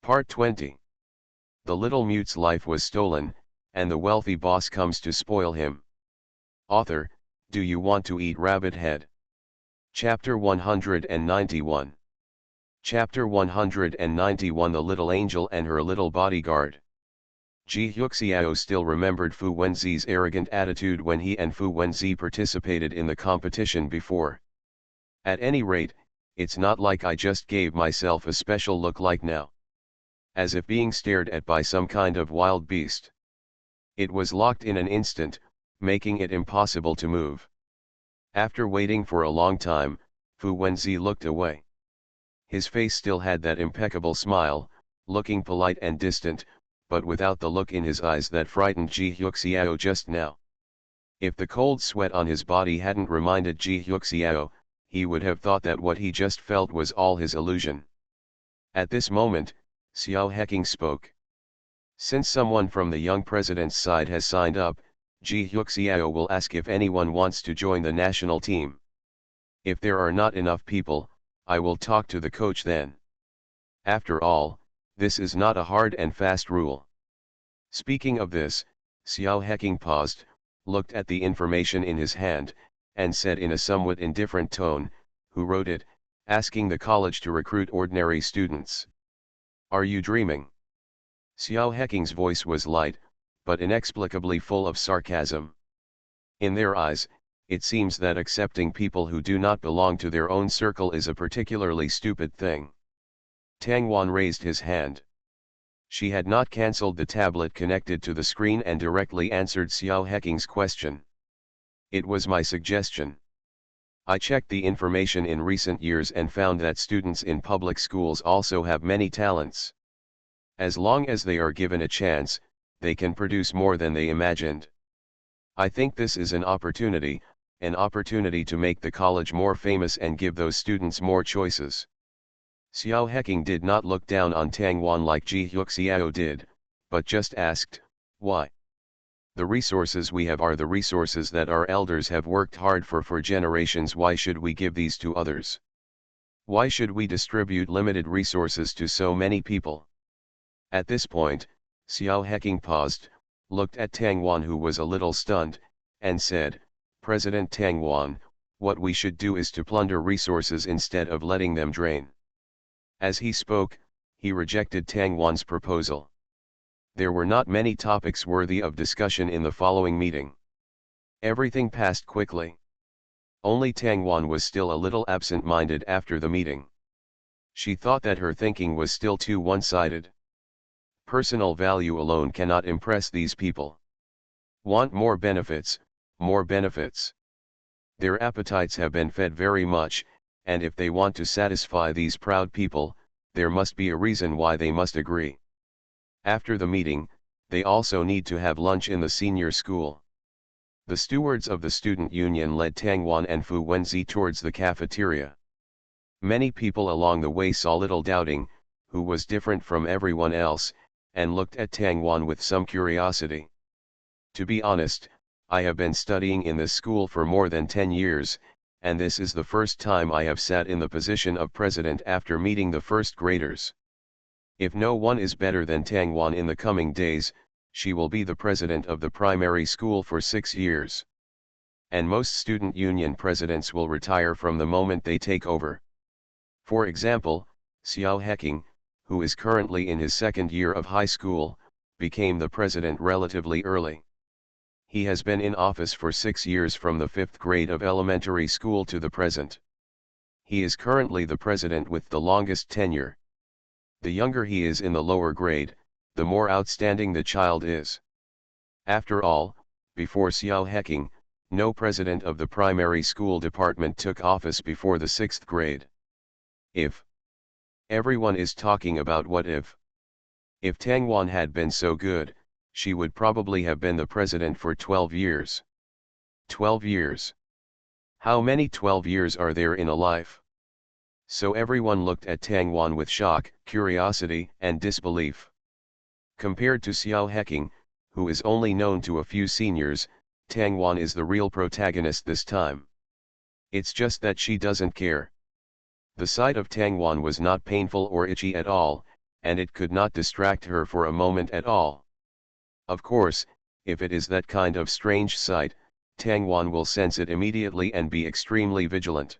Part 20. The little mute's life was stolen, and the wealthy boss comes to spoil him. Author, do you want to eat rabbit head? Chapter 191. Chapter 191 The Little Angel and Her Little Bodyguard. Ji Hyuxiao still remembered Fu Wenzi's arrogant attitude when he and Fu Wenzi participated in the competition before. At any rate, it's not like I just gave myself a special look like now. As if being stared at by some kind of wild beast. It was locked in an instant, making it impossible to move. After waiting for a long time, Fu Wenzi looked away. His face still had that impeccable smile, looking polite and distant, but without the look in his eyes that frightened Ji Hyuxiao just now. If the cold sweat on his body hadn't reminded Ji Hyuxiao, he would have thought that what he just felt was all his illusion. At this moment, Xiao Heking spoke. Since someone from the young president's side has signed up, Ji Hyuxiao will ask if anyone wants to join the national team. If there are not enough people, I will talk to the coach then. After all, this is not a hard and fast rule. Speaking of this, Xiao Heking paused, looked at the information in his hand, and said in a somewhat indifferent tone, "Who wrote it, asking the college to recruit ordinary students? Are you dreaming?" Xiao Heking's voice was light, but inexplicably full of sarcasm. In their eyes, it seems that accepting people who do not belong to their own circle is a particularly stupid thing. Tang Wan raised his hand. She had not cancelled the tablet connected to the screen and directly answered Xiao Heking's question. It was my suggestion. I checked the information in recent years and found that students in public schools also have many talents. As long as they are given a chance, they can produce more than they imagined. I think this is an opportunity to make the college more famous and give those students more choices. Xiao Heking did not look down on Tang Wan like Ji Hyuxiao did, but just asked, why? The resources we have are the resources that our elders have worked hard for generations. Why should we give these to others? Why should we distribute limited resources to so many people? At this point, Xiao Heking paused, looked at Tang Wan, who was a little stunned, and said, "President Tang Wan, what we should do is to plunder resources instead of letting them drain." As he spoke, he rejected Tang Wan's proposal. There were not many topics worthy of discussion in the following meeting. Everything passed quickly. Only Tang Wan was still a little absent-minded after the meeting. She thought that her thinking was still too one-sided. Personal value alone cannot impress these people. Want more benefits, more benefits. Their appetites have been fed very much, and if they want to satisfy these proud people, there must be a reason why they must agree. After the meeting, they also need to have lunch in the senior school. The stewards of the student union led Tang Wan and Fu Wenzi towards the cafeteria. Many people along the way saw Little Doubting, who was different from everyone else, and looked at Tang Wan with some curiosity. To be honest, I have been studying in this school for more than 10 years, and this is the first time I have sat in the position of president after meeting the first graders. If no one is better than Tang Wan in the coming days, she will be the president of the primary school for 6 years. And most student union presidents will retire from the moment they take over. For example, Xiao Heking, who is currently in his second year of high school, became the president relatively early. He has been in office for 6 years from the 5th grade of elementary school to the present. He is currently the president with the longest tenure. The younger he is in the lower grade, the more outstanding the child is. After all, before Xiao Heking, no president of the primary school department took office before the 6th grade. If everyone is talking about what if Tang Wan had been so good, she would probably have been the president for 12 years. 12 years. How many 12 years are there in a life? So everyone looked at Tang Wan with shock, curiosity, and disbelief. Compared to Xiao Heking, who is only known to a few seniors, Tang Wan is the real protagonist this time. It's just that she doesn't care. The sight of Tang Wan was not painful or itchy at all, and it could not distract her for a moment at all. Of course, if it is that kind of strange sight, Tang Wan will sense it immediately and be extremely vigilant.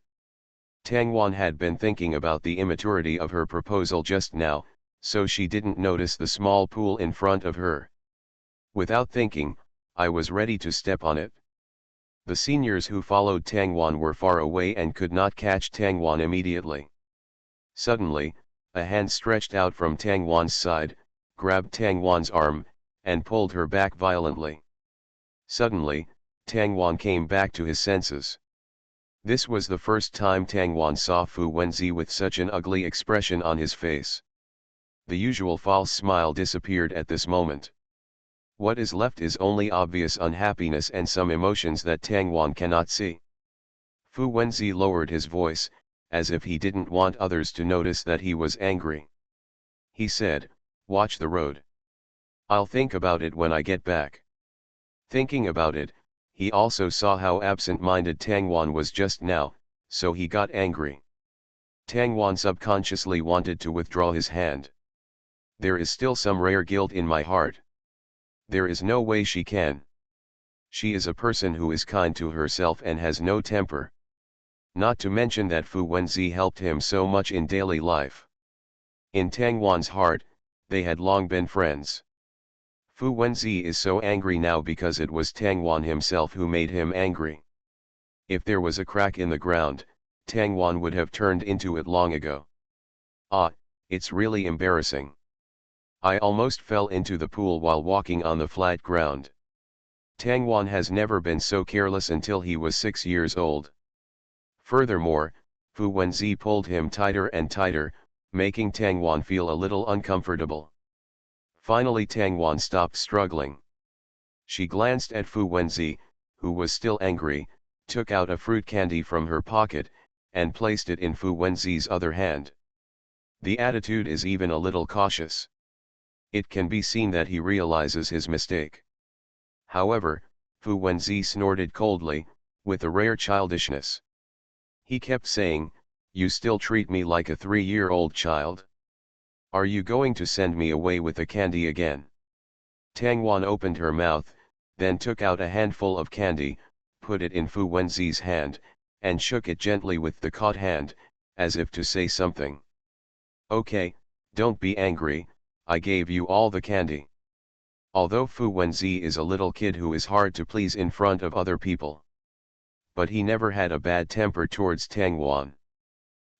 Tang Wan had been thinking about the immaturity of her proposal just now, so she didn't notice the small pool in front of her. Without thinking, I was ready to step on it. The seniors who followed Tang Wan were far away and could not catch Tang Wan immediately. Suddenly, a hand stretched out from Tang Wan's side, grabbed Tang Wan's arm, and pulled her back violently. Suddenly, Tang Wan came back to his senses. This was the first time Tang Wan saw Fu Wenzi with such an ugly expression on his face. The usual false smile disappeared at this moment. What is left is only obvious unhappiness and some emotions that Tang Wan cannot see. Fu Wenzi lowered his voice, as if he didn't want others to notice that he was angry. He said, "Watch the road. I'll think about it when I get back." Thinking about it, he also saw how absent-minded Tang Wan was just now, so he got angry. Tang Wan subconsciously wanted to withdraw his hand. There is still some rare guilt in my heart. There is no way she can. She is a person who is kind to herself and has no temper. Not to mention that Fu Wenzi helped him so much in daily life. In Tang Wan's heart, they had long been friends. Fu Wenzi is so angry now because it was Tang Wan himself who made him angry. If there was a crack in the ground, Tang Wan would have turned into it long ago. Ah, it's really embarrassing. I almost fell into the pool while walking on the flat ground. Tang Wan has never been so careless until he was 6 years old. Furthermore, Fu Wenzi pulled him tighter and tighter, making Tang Wan feel a little uncomfortable. Finally Tang Wan stopped struggling. She glanced at Fu Wenzi, who was still angry, took out a fruit candy from her pocket, and placed it in Fu Wenzi's other hand. The attitude is even a little cautious. It can be seen that he realizes his mistake. However, Fu Wenzi snorted coldly, with a rare childishness. He kept saying, "You still treat me like a 3-year-old child? Are you going to send me away with the candy again?" Tang Wan opened her mouth, then took out a handful of candy, put it in Fu Wenzi's hand, and shook it gently with the caught hand, as if to say something. "Okay, don't be angry, I gave you all the candy." Although Fu Wenzi is a little kid who is hard to please in front of other people. But he never had a bad temper towards Tang Wan.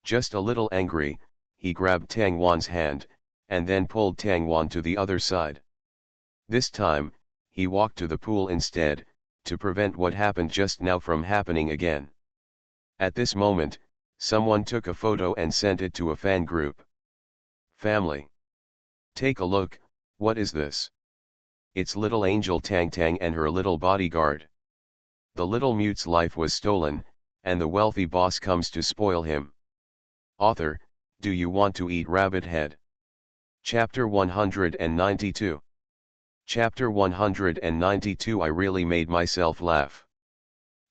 Just a little angry, he grabbed Tang Wan's hand, and then pulled Tang Wan to the other side. This time, he walked to the pool instead, to prevent what happened just now from happening again. At this moment, someone took a photo and sent it to a fan group. "Family. Take a look, what is this? It's little angel Tang Tang and her little bodyguard. The little mute's life was stolen, and the wealthy boss comes to spoil him." Author, do you want to eat rabbit head? Chapter 192. Chapter 192. I really made myself laugh.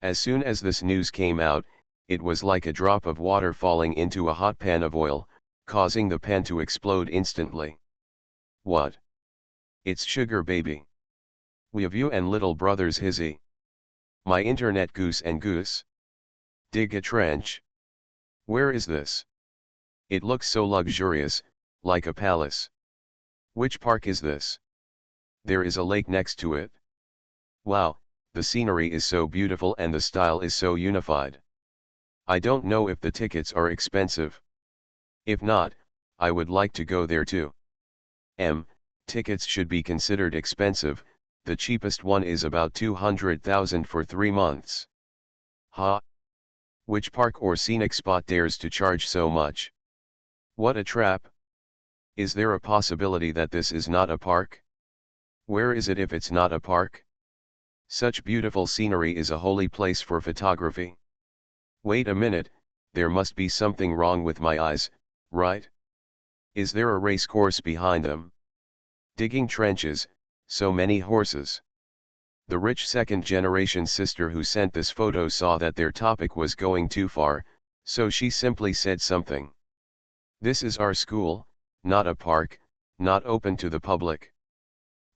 As soon as this news came out, it was like a drop of water falling into a hot pan of oil, causing the pan to explode instantly. What? It's Sugar Baby. We have you and little brother's Hizzy. My internet goose and goose. Dig a trench. Where is this? It looks so luxurious, like a palace. Which park is this? There is a lake next to it. Wow, the scenery is so beautiful and the style is so unified. I don't know if the tickets are expensive. If not, I would like to go there too. Tickets should be considered expensive, the cheapest one is about 200,000 for 3 months. Ha! Which park or scenic spot dares to charge so much? What a trap! Is there a possibility that this is not a park? Where is it if it's not a park? Such beautiful scenery is a holy place for photography. Wait a minute, there must be something wrong with my eyes, right? Is there a race course behind them? Digging trenches, so many horses. The rich second-generation sister who sent this photo saw that their topic was going too far, so she simply said something. This is our school, not a park, not open to the public.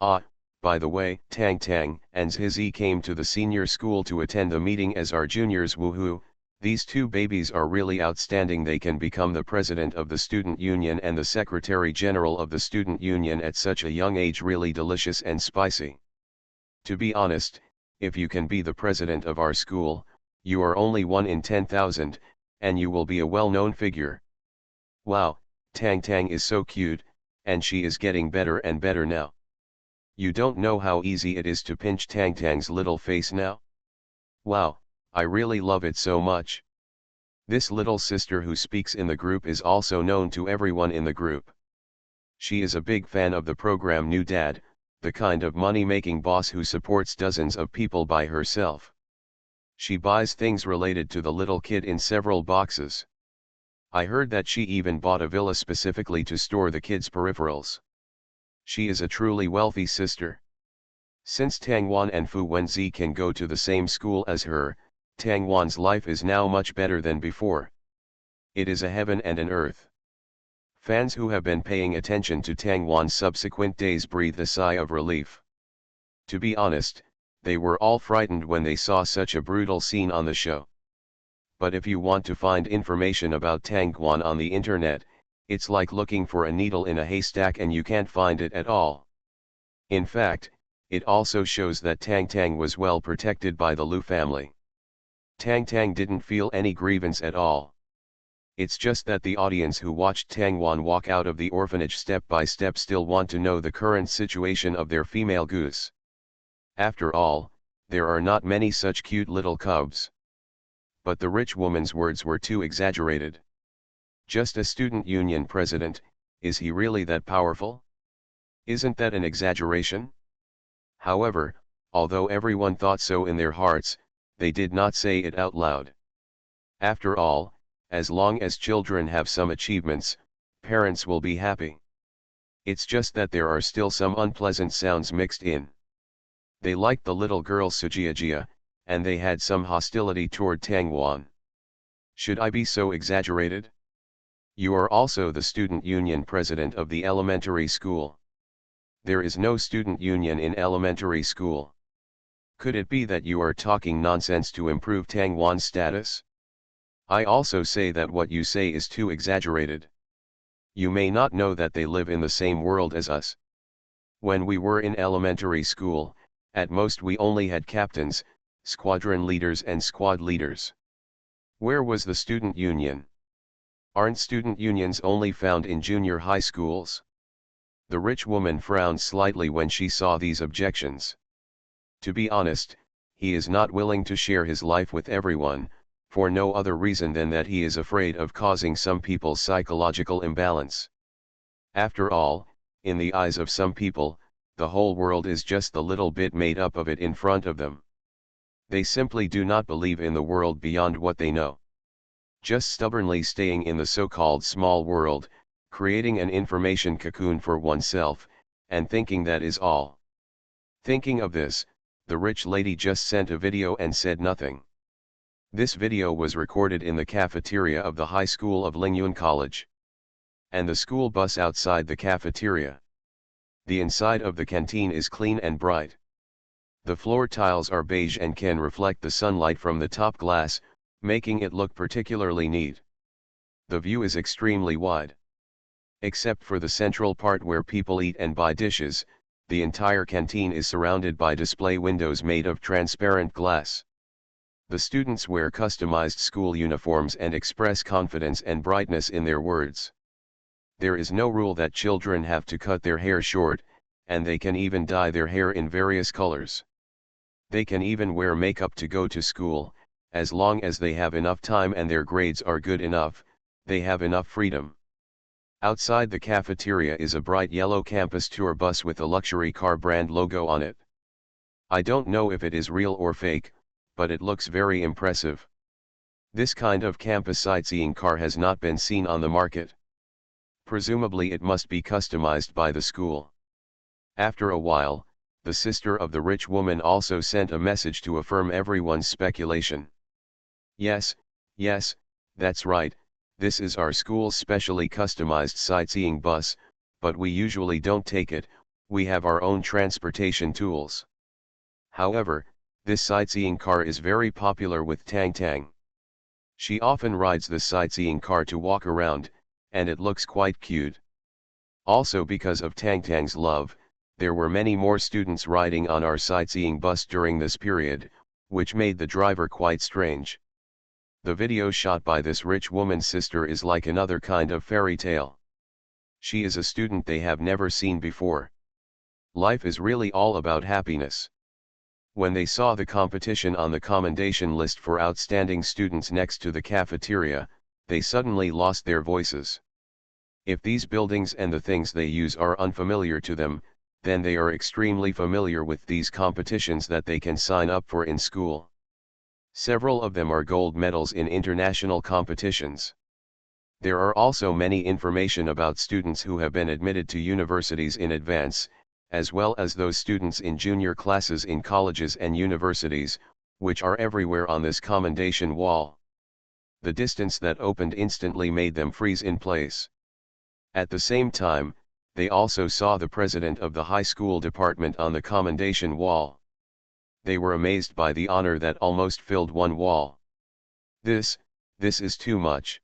Ah, by the way, Tang Tang and Zhi came to the senior school to attend the meeting as our juniors. Woohoo, these two babies are really outstanding. They can become the president of the student union and the secretary general of the student union at such a young age. Really delicious and spicy. To be honest, if you can be the president of our school, you are only 1 in 10,000, and you will be a well-known figure. Wow, Tang Tang is so cute, and she is getting better and better now. You don't know how easy it is to pinch Tang Tang's little face now? Wow, I really love it so much. This little sister who speaks in the group is also known to everyone in the group. She is a big fan of the program New Dad, the kind of money-making boss who supports dozens of people by herself. She buys things related to the little kid in several boxes. I heard that she even bought a villa specifically to store the kids' peripherals. She is a truly wealthy sister. Since Tang Wan and Fu Wenzi can go to the same school as her, Tang Wan's life is now much better than before. It is a heaven and an earth. Fans who have been paying attention to Tang Wan's subsequent days breathe a sigh of relief. To be honest, they were all frightened when they saw such a brutal scene on the show. But if you want to find information about Tang Wan on the internet, it's like looking for a needle in a haystack and you can't find it at all. In fact, it also shows that Tang Tang was well protected by the Lu family. Tang Tang didn't feel any grievance at all. It's just that the audience who watched Tang Wan walk out of the orphanage step by step still want to know the current situation of their female goose. After all, there are not many such cute little cubs. But the rich woman's words were too exaggerated. Just a student union president, is he really that powerful? Isn't that an exaggeration? However, although everyone thought so in their hearts, they did not say it out loud. After all, as long as children have some achievements, parents will be happy. It's just that there are still some unpleasant sounds mixed in. They liked the little girl Sujiajia, and they had some hostility toward Tang Wan. Should I be so exaggerated? You are also the student union president of the elementary school. There is no student union in elementary school. Could it be that you are talking nonsense to improve Tang Wan's status? I also say that what you say is too exaggerated. You may not know that they live in the same world as us. When we were in elementary school, at most we only had captains, squadron leaders and squad leaders. Where was the student union? Aren't student unions only found in junior high schools? The rich woman frowned slightly when she saw these objections. To be honest, he is not willing to share his life with everyone, for no other reason than that he is afraid of causing some people's psychological imbalance. After all, in the eyes of some people, the whole world is just the little bit made up of it in front of them. They simply do not believe in the world beyond what they know. Just stubbornly staying in the so-called small world, creating an information cocoon for oneself, and thinking that is all. Thinking of this, the rich lady just sent a video and said nothing. This video was recorded in the cafeteria of the high school of Lingyun College. And the school bus outside the cafeteria. The inside of the canteen is clean and bright. The floor tiles are beige and can reflect the sunlight from the top glass, making it look particularly neat. The view is extremely wide. Except for the central part where people eat and buy dishes, the entire canteen is surrounded by display windows made of transparent glass. The students wear customized school uniforms and express confidence and brightness in their words. There is no rule that children have to cut their hair short, and they can even dye their hair in various colors. They can even wear makeup to go to school, as long as they have enough time and their grades are good enough, they have enough freedom. Outside the cafeteria is a bright yellow campus tour bus with a luxury car brand logo on it. I don't know if it is real or fake, but it looks very impressive. This kind of campus sightseeing car has not been seen on the market. Presumably it must be customized by the school. After a while, the sister of the rich woman also sent a message to affirm everyone's speculation. Yes, that's right, this is our school's specially customized sightseeing bus, but we usually don't take it, we have our own transportation tools. However, this sightseeing car is very popular with Tang Tang. She often rides the sightseeing car to walk around, and it looks quite cute. Also because of Tang Tang's love, there were many more students riding on our sightseeing bus during this period, which made the driver quite strange. The video shot by this rich woman's sister is like another kind of fairy tale. She is a student they have never seen before. Life is really all about happiness. When they saw the competition on the commendation list for outstanding students next to the cafeteria, they suddenly lost their voices. If these buildings and the things they use are unfamiliar to them, then they are extremely familiar with these competitions that they can sign up for in school. Several of them are gold medals in international competitions. There are also many information about students who have been admitted to universities in advance, as well as those students in junior classes in colleges and universities, which are everywhere on this commendation wall. The distance that opened instantly made them freeze in place. At the same time, they also saw the president of the high school department on the commendation wall. They were amazed by the honor that almost filled one wall. This is too much.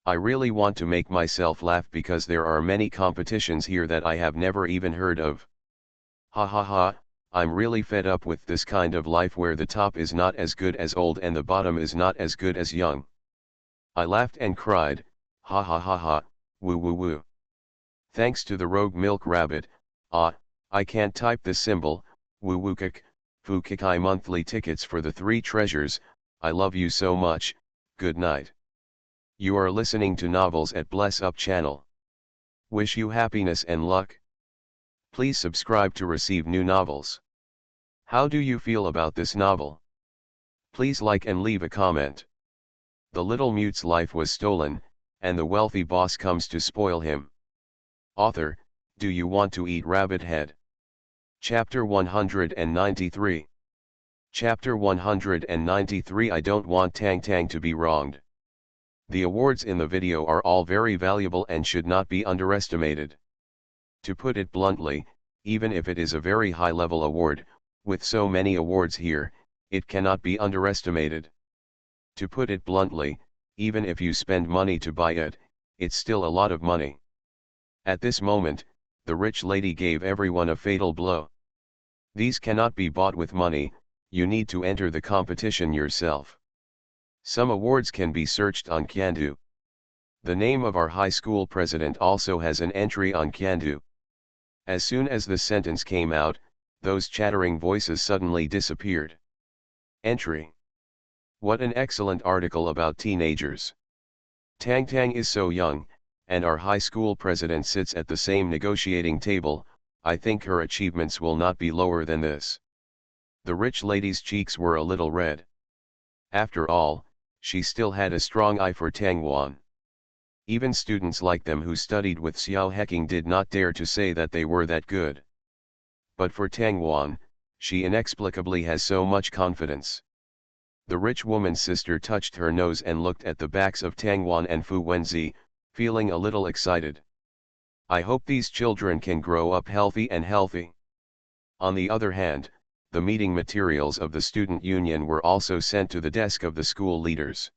I really want to make myself laugh because there are many competitions here that I have never even heard of. Ha ha ha, I'm really fed up with this kind of life where the top is not as good as old and the bottom is not as good as young. I laughed and cried, ha ha ha ha. Woo woo woo. Thanks to the rogue milk rabbit, I can't type the symbol, woo woo kik, foo kikai monthly tickets for the three treasures, I love you so much, good night. You are listening to Novels at Bless Up channel. Wish you happiness and luck. Please subscribe to receive new novels. How do you feel about this novel? Please like and leave a comment. The little mute's life was stolen, and the wealthy boss comes to spoil him. Author, do you want to eat rabbit head? Chapter 193. Chapter 193 I don't want Tang Tang to be wronged. The awards in the video are all very valuable and should not be underestimated. To put it bluntly, even if it is a very high-level award, with so many awards here, it cannot be underestimated. To put it bluntly, even if you spend money to buy it, it's still a lot of money. At this moment, the rich lady gave everyone a fatal blow. These cannot be bought with money, you need to enter the competition yourself. Some awards can be searched on Kandu. The name of our high school president also has an entry on Kandu. As soon as the sentence came out, those chattering voices suddenly disappeared. Entry. What an excellent article about teenagers. Tang Tang is so young, and our high school president sits at the same negotiating table, I think her achievements will not be lower than this. The rich lady's cheeks were a little red. After all, she still had a strong eye for Tang Wan. Even students like them who studied with Xiao Heking did not dare to say that they were that good. But for Tang Wan, she inexplicably has so much confidence. The rich woman's sister touched her nose and looked at the backs of Tang Wan and Fu Wenzi, feeling a little excited. I hope these children can grow up healthy. On the other hand, the meeting materials of the student union were also sent to the desk of the school leaders.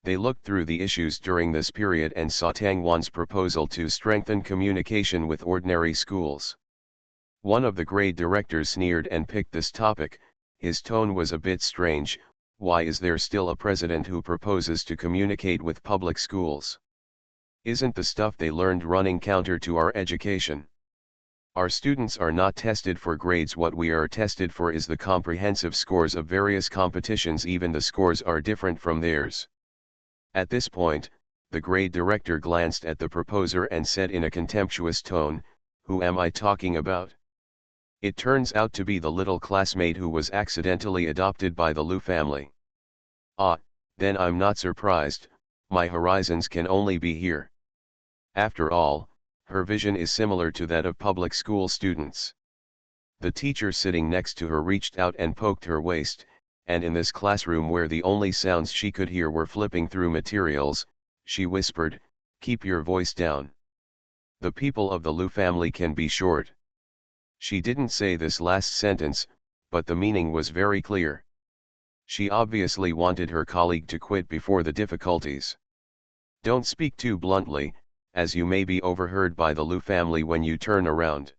They looked through the issues during this period and saw Tang Wan's proposal to strengthen communication with ordinary schools. One of the grade directors sneered and picked this topic. His tone was a bit strange. Why is there still a president who proposes to communicate with public schools? Isn't the stuff they learned running counter to our education? Our students are not tested for grades. What we are tested for is the comprehensive scores of various competitions. Even the scores are different from theirs. At this point, the grade director glanced at the proposer and said in a contemptuous tone, "Who am I talking about?" It turns out to be the little classmate who was accidentally adopted by the Liu family. Then I'm not surprised, my horizons can only be here. After all, her vision is similar to that of public school students. The teacher sitting next to her reached out and poked her waist, and in this classroom where the only sounds she could hear were flipping through materials, she whispered, "Keep your voice down." The people of the Liu family can be short. She didn't say this last sentence, but the meaning was very clear. She obviously wanted her colleague to quit before the difficulties. Don't speak too bluntly, as you may be overheard by the Liu family when you turn around.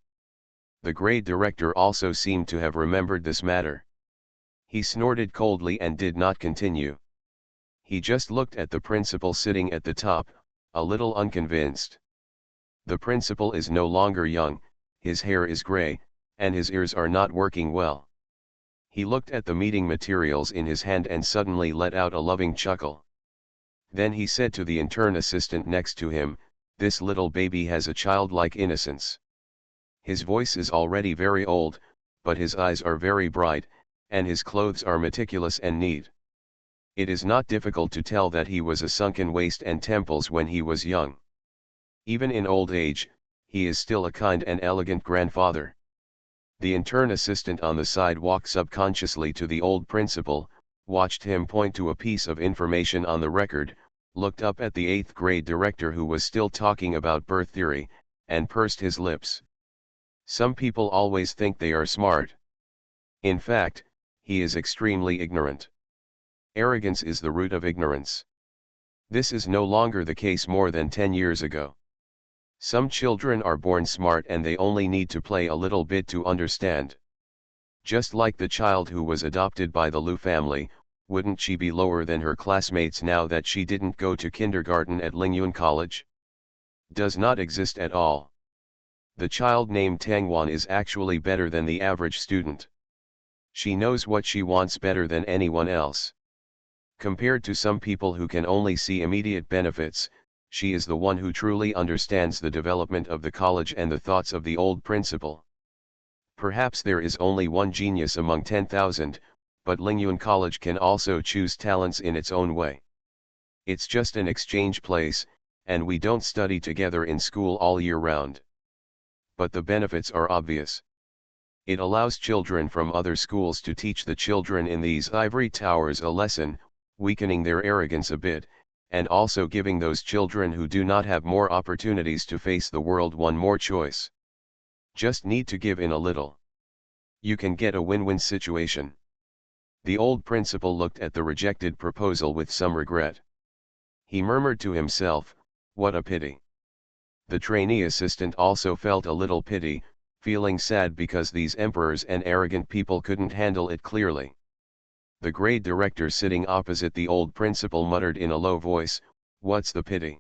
The grade director also seemed to have remembered this matter. He snorted coldly and did not continue. He just looked at the principal sitting at the top, a little unconvinced. The principal is no longer young, his hair is gray, and his ears are not working well. He looked at the meeting materials in his hand and suddenly let out a loving chuckle. Then he said to the intern assistant next to him, "This little baby has a childlike innocence." His voice is already very old, but his eyes are very bright, and his clothes are meticulous and neat. It is not difficult to tell that he was a sunken waist and temples when he was young. Even in old age, he is still a kind and elegant grandfather. The intern assistant on the side walked subconsciously to the old principal, watched him point to a piece of information on the record, looked up at the 8th grade director who was still talking about birth theory, and pursed his lips. Some people always think they are smart. In fact, he is extremely ignorant. Arrogance is the root of ignorance. This is no longer the case more than 10 years ago. Some children are born smart and they only need to play a little bit to understand. Just like the child who was adopted by the Liu family, wouldn't she be lower than her classmates now that she didn't go to kindergarten at Lingyuan College? Does not exist at all. The child named Tangwan is actually better than the average student. She knows what she wants better than anyone else. Compared to some people who can only see immediate benefits, she is the one who truly understands the development of the college and the thoughts of the old principal. Perhaps there is only one genius among 10,000, but Lingyuan College can also choose talents in its own way. It's just an exchange place, and we don't study together in school all year round. But the benefits are obvious. It allows children from other schools to teach the children in these ivory towers a lesson, weakening their arrogance a bit, and also giving those children who do not have more opportunities to face the world one more choice. Just need to give in a little. You can get a win-win situation. The old principal looked at the rejected proposal with some regret. He murmured to himself, "What a pity." The trainee assistant also felt a little pity, feeling sad because these emperors and arrogant people couldn't handle it clearly. The grade director sitting opposite the old principal muttered in a low voice, "What's the pity?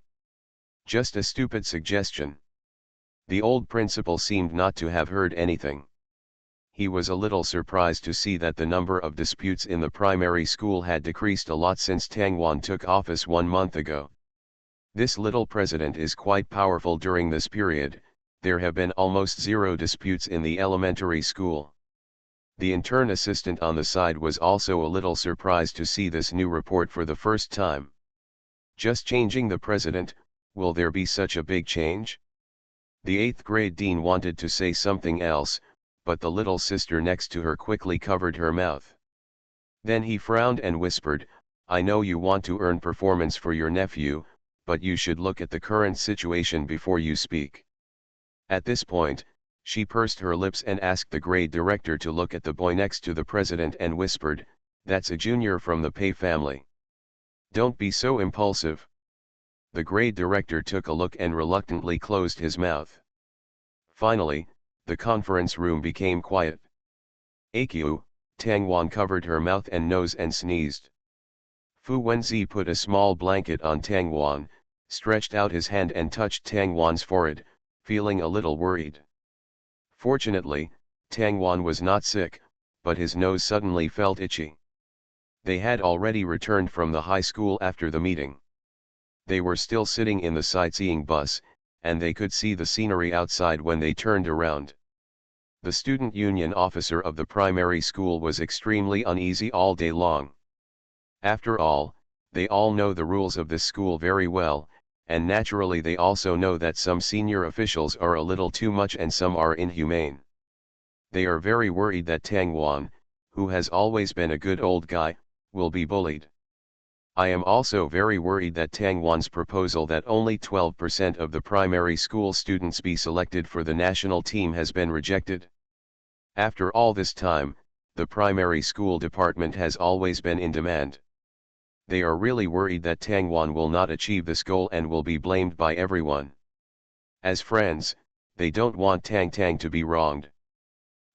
Just a stupid suggestion." The old principal seemed not to have heard anything. He was a little surprised to see that the number of disputes in the primary school had decreased a lot since Tangwan took office 1 month ago. This little president is quite powerful during this period. There have been almost 0 disputes in the elementary school. The intern assistant on the side was also a little surprised to see this new report for the first time. Just changing the president, will there be such a big change? The 8th grade dean wanted to say something else, but the little sister next to her quickly covered her mouth. Then he frowned and whispered, "I know you want to earn performance for your nephew, but you should look at the current situation before you speak." At this point, she pursed her lips and asked the grade director to look at the boy next to the president and whispered, "That's a junior from the Pei family. Don't be so impulsive." The grade director took a look and reluctantly closed his mouth. Finally, the conference room became quiet. "AQ," Tangwan covered her mouth and nose and sneezed. Fu Wenzi put a small blanket on Tangwan, stretched out his hand and touched Tangwan's forehead, feeling a little worried. Fortunately, Tangwan was not sick, but his nose suddenly felt itchy. They had already returned from the high school after the meeting. They were still sitting in the sightseeing bus, and they could see the scenery outside when they turned around. The student union officer of the primary school was extremely uneasy all day long. After all, they all know the rules of this school very well, and naturally they also know that some senior officials are a little too much and some are inhumane. They are very worried that Tangwan, who has always been a good old guy, will be bullied. I am also very worried that Tang Wan's proposal that only 12% of the primary school students be selected for the national team has been rejected. After all this time, the primary school department has always been in demand. They are really worried that Tang Wan will not achieve this goal and will be blamed by everyone. As friends, they don't want Tang Tang to be wronged.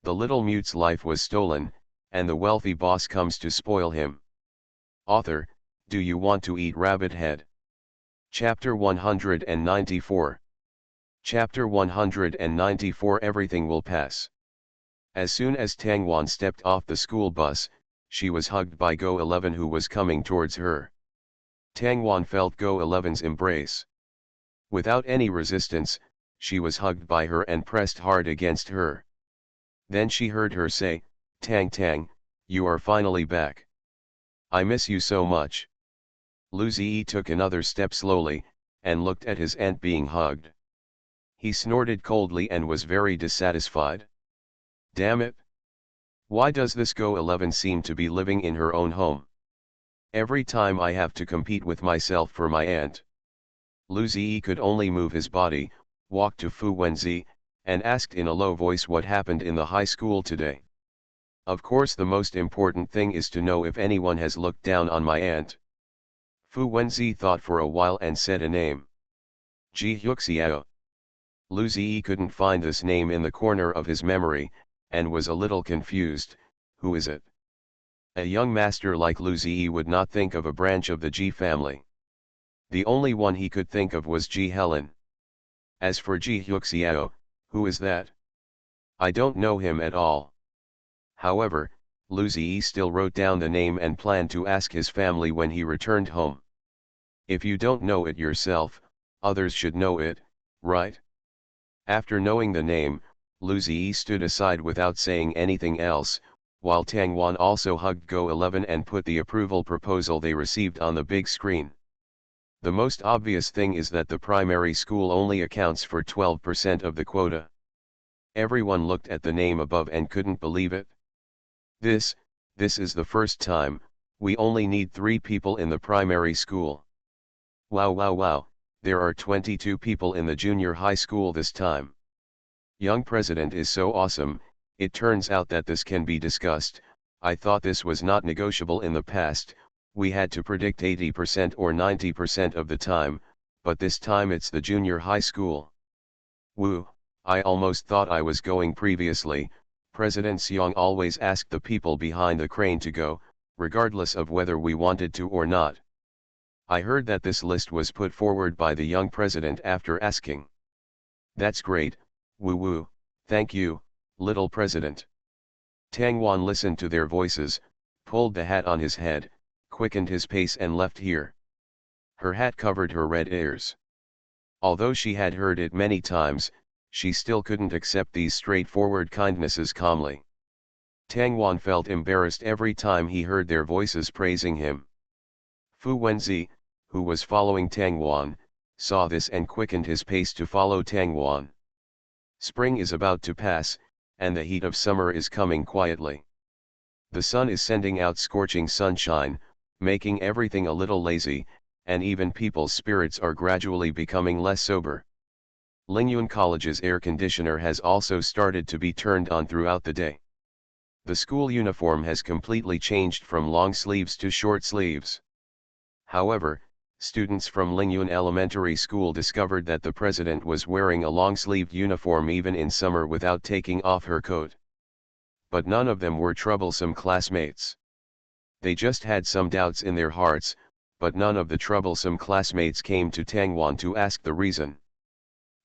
The little mute's life was stolen, and the wealthy boss comes to spoil him. Author, do you want to eat rabbit head? Chapter 194. Chapter 194 Everything will pass. As soon as Tang Wan stepped off the school bus, she was hugged by Go 11 who was coming towards her. Tang Wan felt Go 11's embrace. Without any resistance, she was hugged by her and pressed hard against her. Then she heard her say, "Tang Tang, you are finally back. I miss you so much." Lu Ziyi took another step slowly, and looked at his aunt being hugged. He snorted coldly and was very dissatisfied. Damn it! Why does this Go 11 seem to be living in her own home? Every time I have to compete with myself for my aunt. Lu Ziyi could only move his body, walked to Fu Wenzi, and asked in a low voice what happened in the high school today. Of course the most important thing is to know if anyone has looked down on my aunt. Fu Wenzi thought for a while and said a name. Ji Huxiao. Lu Ziyi couldn't find this name in the corner of his memory, and was a little confused. Who is it? A young master like Lu Ziyi would not think of a branch of the Ji family. The only one he could think of was Ji Helen. As for Ji Huxiao, who is that? I don't know him at all. However, Lu Ziyi still wrote down the name and planned to ask his family when he returned home. If you don't know it yourself, others should know it, right? After knowing the name, Lu Ziyi stood aside without saying anything else, while Tang Wan also hugged Go 11 and put the approval proposal they received on the big screen. The most obvious thing is that the primary school only accounts for 12% of the quota. Everyone looked at the name above and couldn't believe it. This is the first time, we only need 3 people in the primary school. Wow, there are 22 people in the junior high school this time. Young president is so awesome. It turns out that this can be discussed. I thought this was not negotiable in the past, we had to predict 80% or 90% of the time, but this time it's the junior high school. Woo, I almost thought I was going previously. President Xiong always asked the people behind the crane to go, regardless of whether we wanted to or not. I heard that this list was put forward by the young president after asking. That's great, woo, thank you, little president. Tang Wan listened to their voices, pulled the hat on his head, quickened his pace and left here. Her hat covered her red ears. Although she had heard it many times, she still couldn't accept these straightforward kindnesses calmly. Tang Wan felt embarrassed every time he heard their voices praising him. Fu Wenzi, who was following Tang Wan, saw this and quickened his pace to follow Tang Wan. Spring is about to pass, and the heat of summer is coming quietly. The sun is sending out scorching sunshine, making everything a little lazy, and even people's spirits are gradually becoming less sober. Lingyuan College's air conditioner has also started to be turned on throughout the day. The school uniform has completely changed from long sleeves to short sleeves. However, students from Lingyuan Elementary School discovered that the president was wearing a long-sleeved uniform even in summer without taking off her coat. But none of them were troublesome classmates. They just had some doubts in their hearts, but none of the troublesome classmates came to Tang Wan to ask the reason.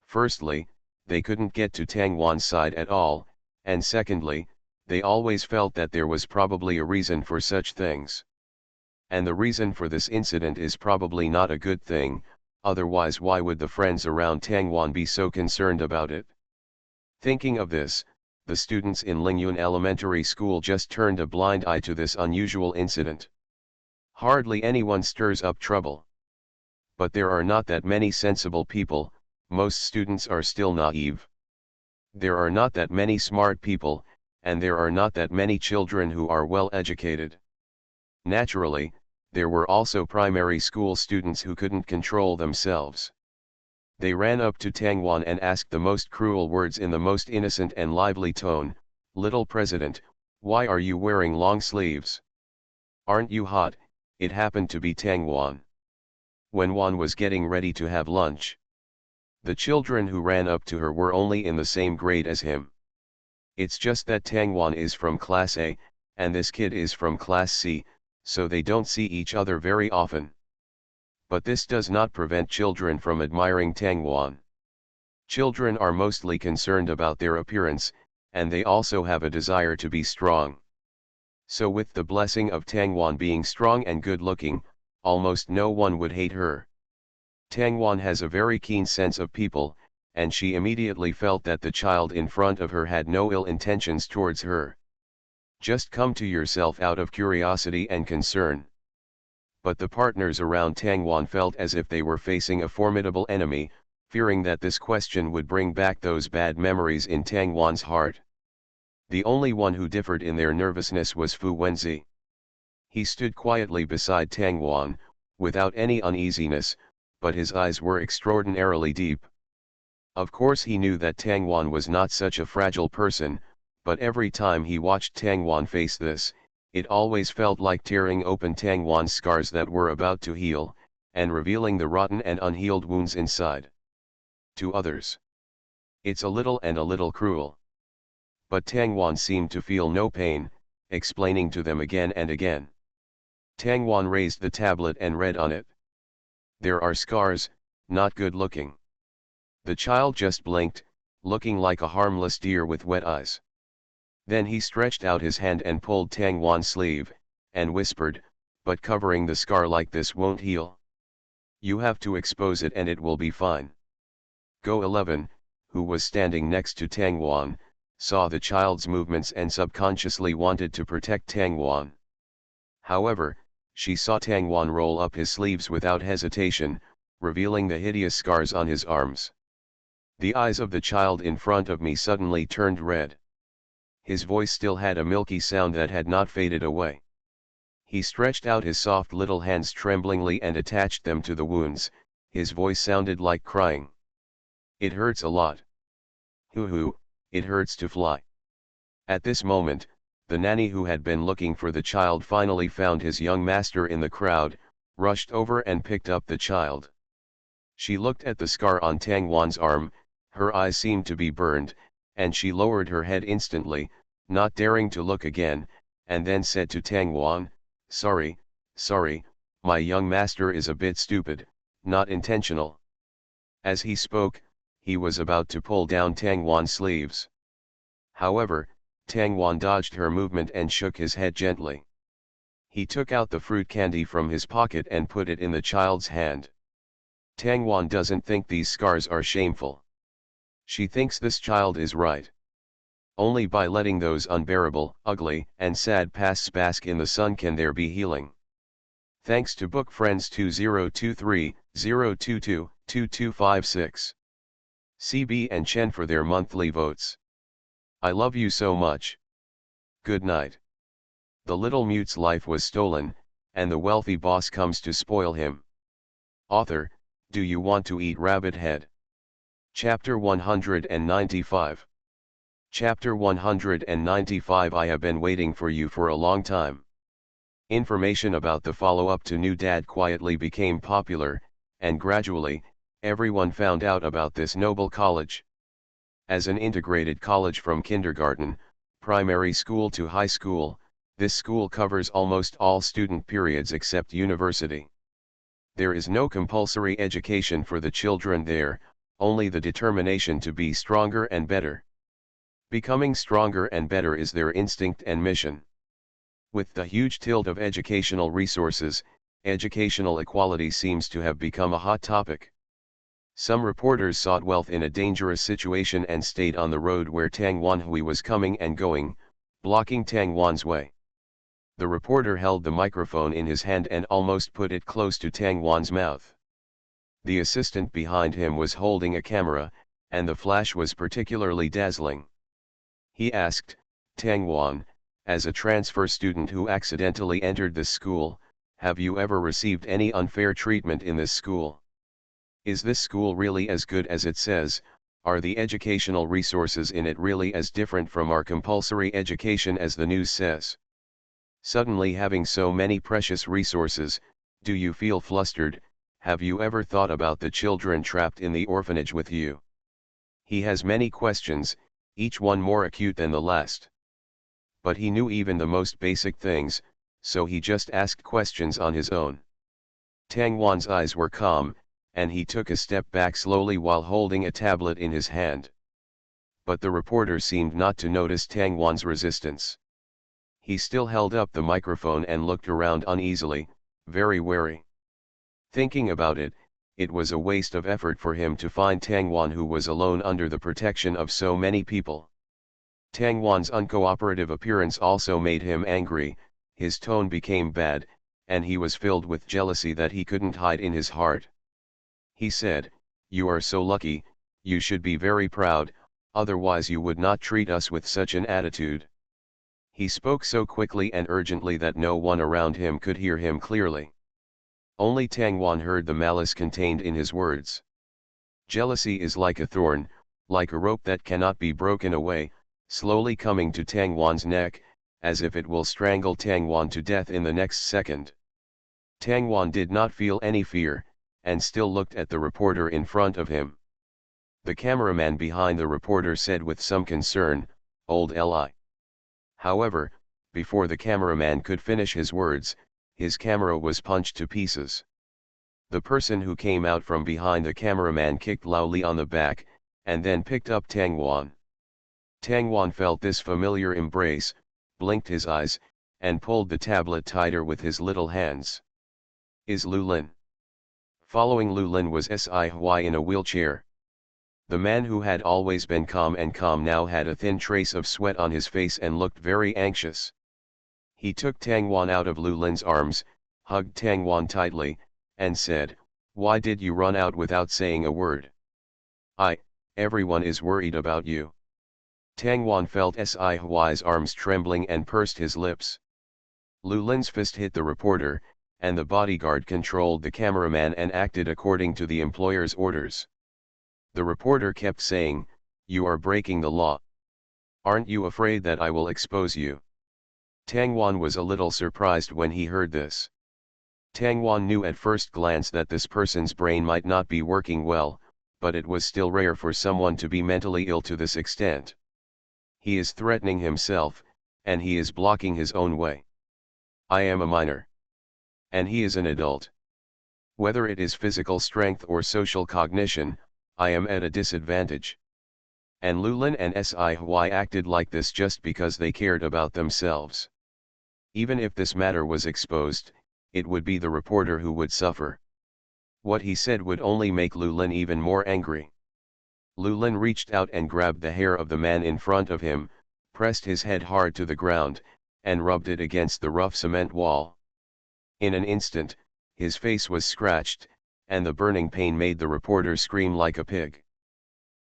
Firstly, they couldn't get to Tang Wan's side at all, and secondly, they always felt that there was probably a reason for such things. And the reason for this incident is probably not a good thing, otherwise why would the friends around Tang Wan be so concerned about it? Thinking of this, the students in Lingyuan Elementary School just turned a blind eye to this unusual incident. Hardly anyone stirs up trouble. But there are not that many sensible people, most students are still naive. There are not that many smart people, and there are not that many children who are well educated. Naturally, There were also primary school students who couldn't control themselves. They ran up to Tangwan and asked the most cruel words in the most innocent and lively tone, "Little President, why are you wearing long sleeves? Aren't you hot?" It happened to be Tangwan. When Wan was getting ready to have lunch, the children who ran up to her were only in the same grade as him. It's just that Tangwan is from Class A, and this kid is from Class C, so they don't see each other very often. But this does not prevent children from admiring Tangwan. Children are mostly concerned about their appearance, and they also have a desire to be strong. So with the blessing of Tangwan being strong and good-looking, almost no one would hate her. Tangwan has a very keen sense of people, and she immediately felt that the child in front of her had no ill intentions towards her. Just come to yourself out of curiosity and concern. But the partners around Tangwan felt as if they were facing a formidable enemy, fearing that this question would bring back those bad memories in Tangwan's heart. The only one who differed in their nervousness was Fu Wenzi. He stood quietly beside Tangwan, without any uneasiness, but his eyes were extraordinarily deep. Of course he knew that Tangwan was not such a fragile person, but every time he watched Tangwan face this, it always felt like tearing open Tangwan's scars that were about to heal, and revealing the rotten and unhealed wounds inside. To others, it's a little cruel. But Tangwan seemed to feel no pain, explaining to them again and again. Tangwan raised the tablet and read on it. There are scars, not good looking. The child just blinked, looking like a harmless deer with wet eyes. Then he stretched out his hand and pulled Tangwan's sleeve, and whispered, "But covering the scar like this won't heal. You have to expose it and it will be fine." Go 11, who was standing next to Tangwan, saw the child's movements and subconsciously wanted to protect Tangwan. However, she saw Tangwan roll up his sleeves without hesitation, revealing the hideous scars on his arms. The eyes of the child in front of me suddenly turned red. His voice still had a milky sound that had not faded away. He stretched out his soft little hands tremblingly and attached them to the wounds. His voice sounded like crying. "It hurts a lot. Hoo-hoo, it hurts to fly." At this moment, the nanny who had been looking for the child finally found his young master in the crowd, rushed over and picked up the child. She looked at the scar on Tangwan's arm, her eyes seemed to be burned, and she lowered her head instantly, not daring to look again, and then said to Tangwan, sorry, my young master is a bit stupid, not intentional." As he spoke, he was about to pull down Tangwan's sleeves. However, Tangwan dodged her movement and shook his head gently. He took out the fruit candy from his pocket and put it in the child's hand. Tangwan doesn't think these scars are shameful. She thinks this child is right. Only by letting those unbearable, ugly, and sad pasts bask in the sun can there be healing. Thanks to Book Friends 2023-022-2256. CB and Chen for their monthly votes. I love you so much. Good night. The little mute's life was stolen, and the wealthy boss comes to spoil him. Author, do you want to eat rabbit head? Chapter 195. Chapter 195. I have been waiting for you for a long time. Information about the follow-up to New Dad quietly became popular, and gradually, everyone found out about this noble college. As an integrated college from kindergarten, primary school to high school, this school covers almost all student periods except university. There is no compulsory education for the children there, only the determination to be stronger and better. Becoming stronger and better is their instinct and mission. With the huge tilt of educational resources, educational equality seems to have become a hot topic. Some reporters sought wealth in a dangerous situation and stayed on the road where Tangwan Hui was coming and going, blocking Tangwan's way. The reporter held the microphone in his hand and almost put it close to Tangwan's mouth. The assistant behind him was holding a camera, and the flash was particularly dazzling. He asked, "Tangwan, as a transfer student who accidentally entered this school, Have you ever received any unfair treatment in this school? Is this school really as good as it says? Are the educational resources in it really as different from our compulsory education as the news says? Suddenly having so many precious resources, do you feel flustered? Have you ever thought about the children trapped in the orphanage with you? He has many questions, each one more acute than the last. But he knew even the most basic things, so he just asked questions on his own. Tang Wan's eyes were calm, and he took a step back slowly while holding a tablet in his hand. But the reporter seemed not to notice Tang Wan's resistance. He still held up the microphone and looked around uneasily, very wary. Thinking about it, it was a waste of effort for him to find Tang Wan, who was alone under the protection of so many people. Tang Wan's uncooperative appearance also made him angry, his tone became bad, and he was filled with jealousy that he couldn't hide in his heart. He said, "You are so lucky, you should be very proud, otherwise you would not treat us with such an attitude." He spoke so quickly and urgently that no one around him could hear him clearly. Only Tang Wan heard the malice contained in his words. Jealousy is like a thorn, like a rope that cannot be broken away, slowly coming to Tang Wan's neck, as if it will strangle Tang Wan to death in the next second. Tang Wan did not feel any fear, and still looked at the reporter in front of him. The cameraman behind the reporter said with some concern, "Old Li." However, before the cameraman could finish his words, his camera was punched to pieces. The person who came out from behind the cameraman kicked loudly on the back, and then picked up Tang Wan. Tang Wan felt this familiar embrace, blinked his eyes, and pulled the tablet tighter with his little hands. Is Lu Lin? Following Lu Lin was Sci-fi in a wheelchair. The man who had always been calm now had a thin trace of sweat on his face and looked very anxious. He took Tang Wan out of Lu Lin's arms, hugged Tang Wan tightly, and said, "Why did you run out without saying a word?" Everyone is worried about you." Tang Wan felt Sci-fi's arms trembling and pursed his lips. Lu Lin's fist hit the reporter, and the bodyguard controlled the cameraman and acted according to the employer's orders. The reporter kept saying, "You are breaking the law. Aren't you afraid that I will expose you?" Tang Wan was a little surprised when he heard this. Tang Wan knew at first glance that this person's brain might not be working well, but it was still rare for someone to be mentally ill to this extent. He is threatening himself, and he is blocking his own way. I am a minor. And he is an adult. Whether it is physical strength or social cognition, I am at a disadvantage. And Lu Lin and Sci-fi acted like this just because they cared about themselves. Even if this matter was exposed, it would be the reporter who would suffer. What he said would only make Lu Lin even more angry. Lu Lin reached out and grabbed the hair of the man in front of him, pressed his head hard to the ground, and rubbed it against the rough cement wall. In an instant, his face was scratched, and the burning pain made the reporter scream like a pig.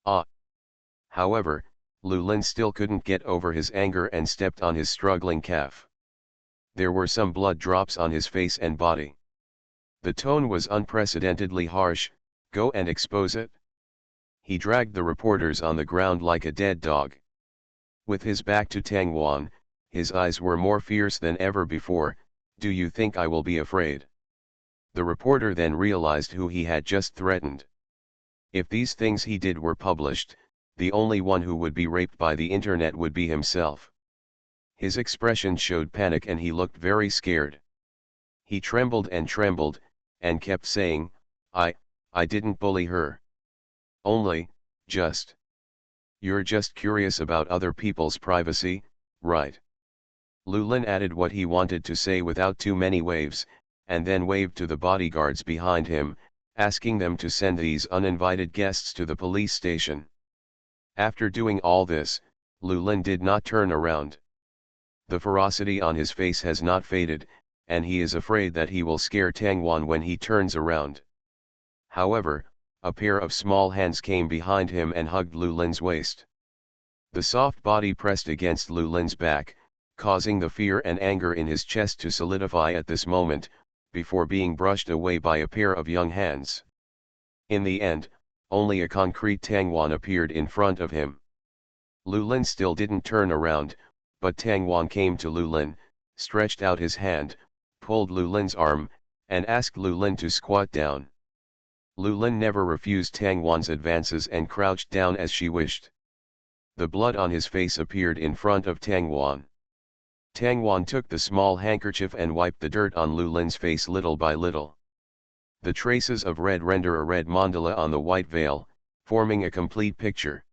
Ah! However, Lu Lin still couldn't get over his anger and stepped on his struggling calf. There were some blood drops on his face and body. The tone was unprecedentedly harsh. Go and expose it. He dragged the reporters on the ground like a dead dog. With his back to Tang Wan, his eyes were more fierce than ever before. Do you think I will be afraid? The reporter then realized who he had just threatened. If these things he did were published, the only one who would be raped by the internet would be himself. His expression showed panic and he looked very scared. He trembled, and kept saying, I didn't bully her. Only, just. You're just curious about other people's privacy, right? Lu Lin added what he wanted to say without too many waves, and then waved to the bodyguards behind him, asking them to send these uninvited guests to the police station. After doing all this, Lu Lin did not turn around. The ferocity on his face has not faded, and he is afraid that he will scare Tang Wan when he turns around. However, a pair of small hands came behind him and hugged Lu Lin's waist. The soft body pressed against Lu Lin's back, causing the fear and anger in his chest to solidify at this moment. before being brushed away by a pair of young hands. In the end, only a concrete Tangwan appeared in front of him. Lulin still didn't turn around, but Tangwan came to Lulin, stretched out his hand, pulled Lulin's arm, and asked Lulin to squat down. Lulin never refused Tangwan's advances and crouched down as she wished. The blood on his face appeared in front of Tangwan. Tangwan took the small handkerchief and wiped the dirt on Lulin's face little by little. The traces of red render a red mandala on the white veil, forming a complete picture.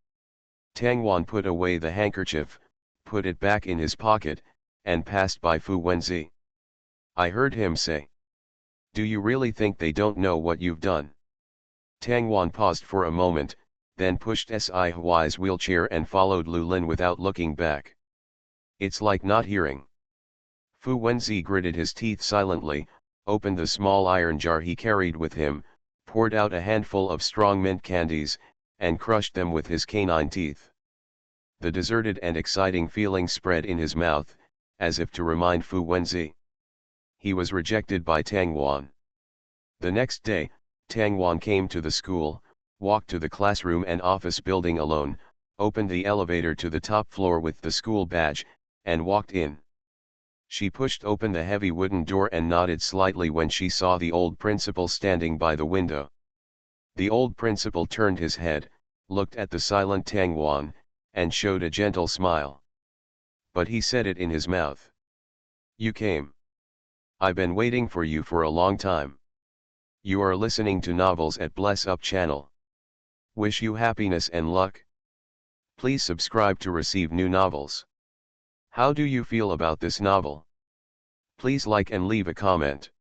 Tangwan put away the handkerchief, put it back in his pocket, and passed by Fu Wenzi. I heard him say, "Do you really think they don't know what you've done?" Tangwan paused for a moment, then pushed Sci-fi's wheelchair and followed Lulin without looking back. It's like not hearing. Fu Wenzi gritted his teeth silently, opened the small iron jar he carried with him, poured out a handful of strong mint candies, and crushed them with his canine teeth. The deserted and exciting feeling spread in his mouth, as if to remind Fu Wenzi. He was rejected by Tangwan. The next day, Tangwan came to the school, walked to the classroom and office building alone, opened the elevator to the top floor with the school badge, and walked in. She pushed open the heavy wooden door and nodded slightly when she saw the old principal standing by the window. The old principal turned his head, looked at the silent Tangwan, and showed a gentle smile. But he said it in his mouth. "You came. I've been waiting for you for a long time. You are listening to novels at Bless Up channel. Wish you happiness and luck. Please subscribe to receive new novels. How do you feel about this novel? Please like and leave a comment.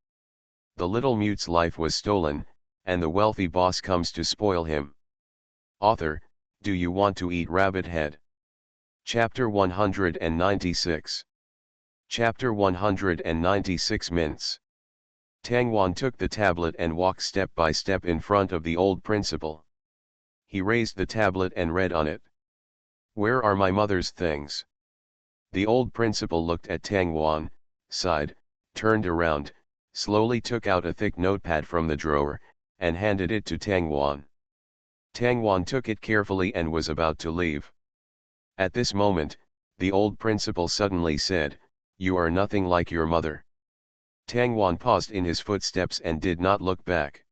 The little mute's life was stolen, and the wealthy boss comes to spoil him." Author, do you want to eat rabbit head? Chapter 196. Chapter 196 Mints. Tangwan took the tablet and walked step by step in front of the old principal. He raised the tablet and read on it. "Where are my mother's things?" The old principal looked at Tangwan, sighed, turned around, slowly took out a thick notepad from the drawer, and handed it to Tangwan. Tangwan took it carefully and was about to leave. At this moment, the old principal suddenly said, "You are nothing like your mother." Tangwan paused in his footsteps and did not look back.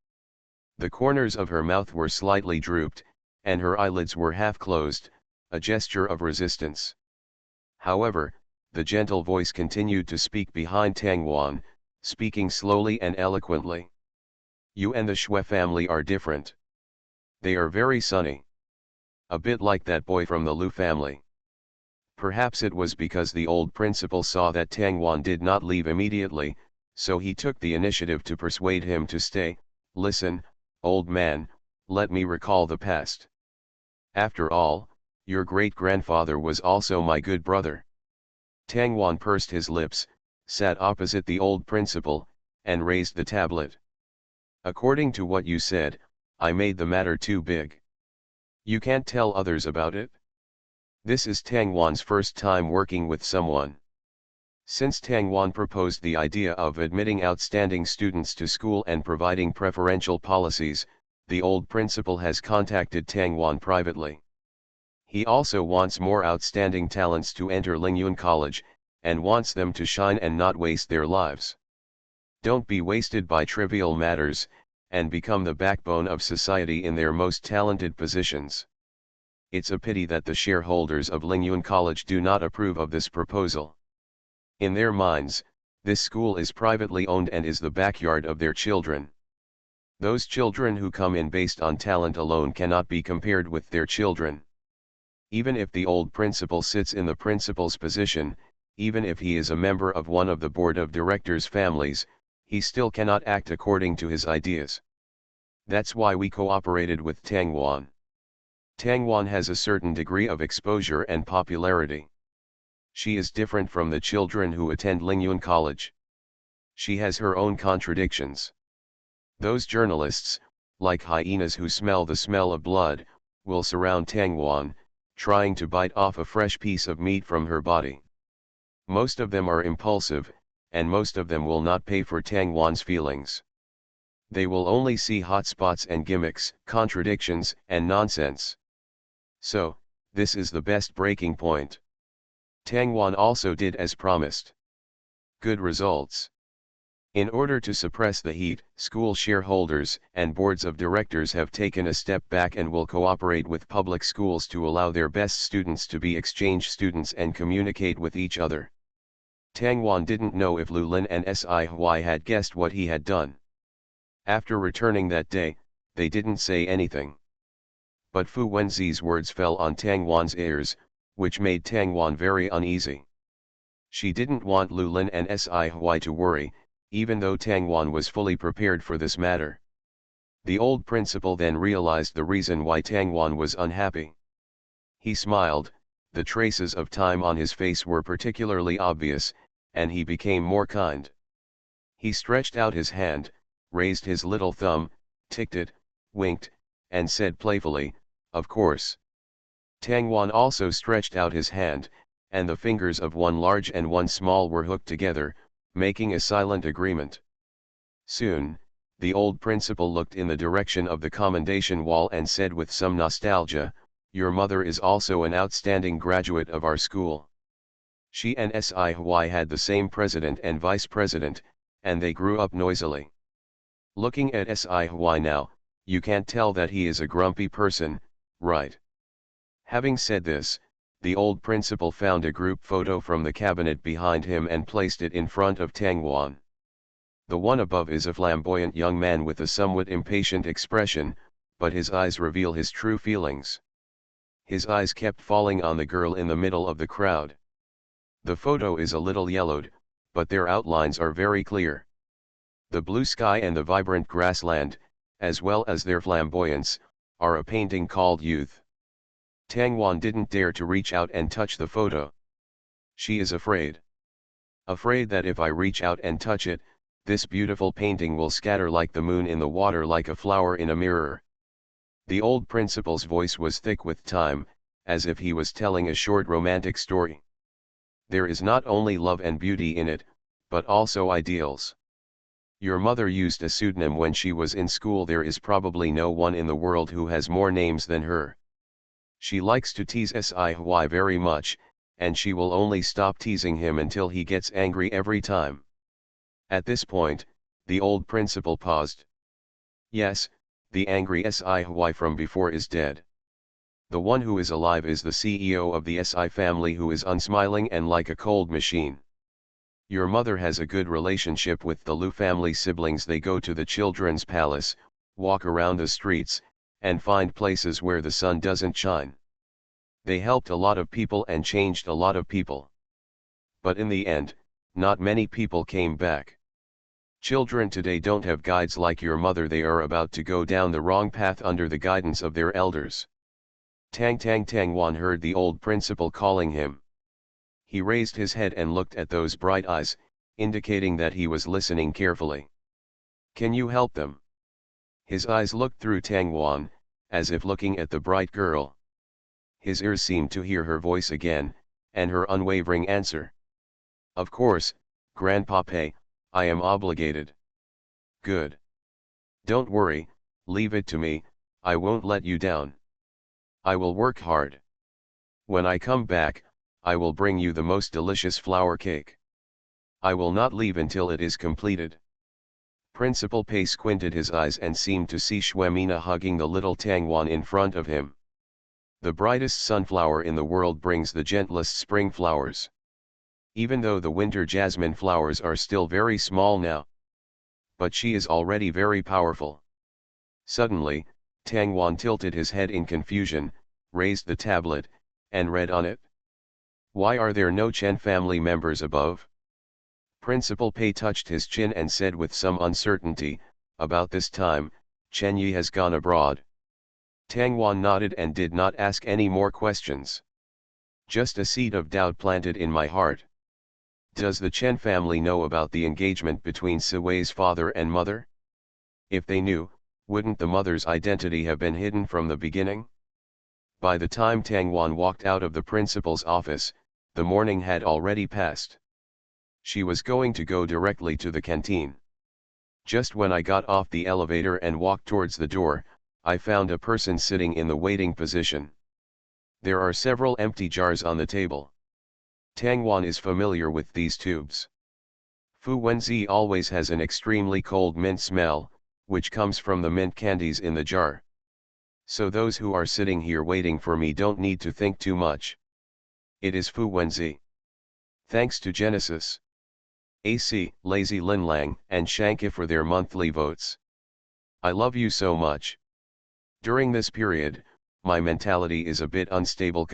The corners of her mouth were slightly drooped, and her eyelids were half closed, a gesture of resistance. However, the gentle voice continued to speak behind Tangwan, speaking slowly and eloquently. "You and the Xue family are different. They are very sunny. A bit like that boy from the Lu family." Perhaps it was because the old principal saw that Tangwan did not leave immediately, so he took the initiative to persuade him to stay. "Listen, old man, let me recall the past. After all, your great-grandfather was also my good brother." Tangwan pursed his lips, sat opposite the old principal, and raised the tablet. "According to what you said, I made the matter too big. You can't tell others about it?" This is Tangwan's first time working with someone. Since Tangwan proposed the idea of admitting outstanding students to school and providing preferential policies, the old principal has contacted Tangwan privately. He also wants more outstanding talents to enter Lingyun College, and wants them to shine and not waste their lives. Don't be wasted by trivial matters, and become the backbone of society in their most talented positions. It's a pity that the shareholders of Lingyun College do not approve of this proposal. In their minds, this school is privately owned and is the backyard of their children. Those children who come in based on talent alone cannot be compared with their children. Even if the old principal sits in the principal's position, even if he is a member of one of the board of directors' families, he still cannot act according to his ideas. That's why we cooperated with Tangwan. Tangwan has a certain degree of exposure and popularity. She is different from the children who attend Lingyun College. She has her own contradictions. Those journalists, like hyenas who smell the smell of blood, will surround Tangwan, trying to bite off a fresh piece of meat from her body. Most of them are impulsive, and most of them will not pay for Tang Wan's feelings. They will only see hotspots and gimmicks, contradictions, and nonsense. So, this is the best breaking point. Tang Wan also did as promised. Good results. In order to suppress the heat, school shareholders and boards of directors have taken a step back and will cooperate with public schools to allow their best students to be exchange students and communicate with each other. Tang Wan didn't know if Lu Lin and Sci-fi had guessed what he had done. After returning that day, they didn't say anything. But Fu Wenzi's words fell on Tang Wan's ears, which made Tang Wan very uneasy. She didn't want Lu Lin and Sci-fi to worry, even though Tang Wan was fully prepared for this matter. The old principal then realized the reason why Tang Wan was unhappy. He smiled, the traces of time on his face were particularly obvious, and he became more kind. He stretched out his hand, raised his little thumb, ticked it, winked, and said playfully, "Of course." Tang Wan also stretched out his hand, and the fingers of one large and one small were hooked together, making a silent agreement. Soon, the old principal looked in the direction of the commendation wall and said with some nostalgia, "Your mother is also an outstanding graduate of our school. She and Sci had the same president and vice president, and they grew up noisily. Looking at Sci now, you can't tell that he is a grumpy person, right?" Having said this, the old principal found a group photo from the cabinet behind him and placed it in front of Tang Wan. The one above is a flamboyant young man with a somewhat impatient expression, but his eyes reveal his true feelings. His eyes kept falling on the girl in the middle of the crowd. The photo is a little yellowed, but their outlines are very clear. The blue sky and the vibrant grassland, as well as their flamboyance, are a painting called Youth. Tang Wan didn't dare to reach out and touch the photo. She is afraid. Afraid that if I reach out and touch it, this beautiful painting will scatter like the moon in the water, like a flower in a mirror. The old principal's voice was thick with time, as if he was telling a short romantic story. There is not only love and beauty in it, but also ideals. Your mother used a pseudonym when she was in school. There is probably no one in the world who has more names than her. She likes to tease Sci very much, and she will only stop teasing him until he gets angry every time. At this point, the old principal paused. Yes, the angry Sci from before is dead. The one who is alive is the CEO of the Sci family, who is unsmiling and like a cold machine. Your mother has a good relationship with the Lu family siblings. They go to the children's palace, walk around the streets, and find places where the sun doesn't shine. They helped a lot of people and changed a lot of people. But in the end, not many people came back. Children today don't have guides like your mother. They are about to go down the wrong path under the guidance of their elders. Tang Wan heard the old principal calling him. He raised his head and looked at those bright eyes, indicating that he was listening carefully. Can you help them? His eyes looked through Tang Wan, as if looking at the bright girl. His ears seemed to hear her voice again, and her unwavering answer. Of course, Grandpape, I am obligated. Good. Don't worry, leave it to me, I won't let you down. I will work hard. When I come back, I will bring you the most delicious flour cake. I will not leave until it is completed. Principal Pei squinted his eyes and seemed to see Xuemina hugging the little Tang Wan in front of him. The brightest sunflower in the world brings the gentlest spring flowers. Even though the winter jasmine flowers are still very small now. But she is already very powerful. Suddenly, Tang Wan tilted his head in confusion, raised the tablet, and read on it. Why are there no Chen family members above? Principal Pei touched his chin and said with some uncertainty, about this time, Chen Yi has gone abroad. Tang Wan nodded and did not ask any more questions. Just a seed of doubt planted in my heart. Does the Chen family know about the engagement between Siwei's father and mother? If they knew, wouldn't the mother's identity have been hidden from the beginning? By the time Tang Wan walked out of the principal's office, the morning had already passed. She was going to go directly to the canteen. Just when I got off the elevator and walked towards the door, I found a person sitting in the waiting position. There are several empty jars on the table. Tangwan is familiar with these tubes. Fu Wenzi always has an extremely cold mint smell, which comes from the mint candies in the jar. So those who are sitting here waiting for me don't need to think too much. It is Fu Wenzi. Thanks to Genesis, AC, Lazy Linlang, and Shanka for their monthly votes. I love you so much. During this period, my mentality is a bit unstable.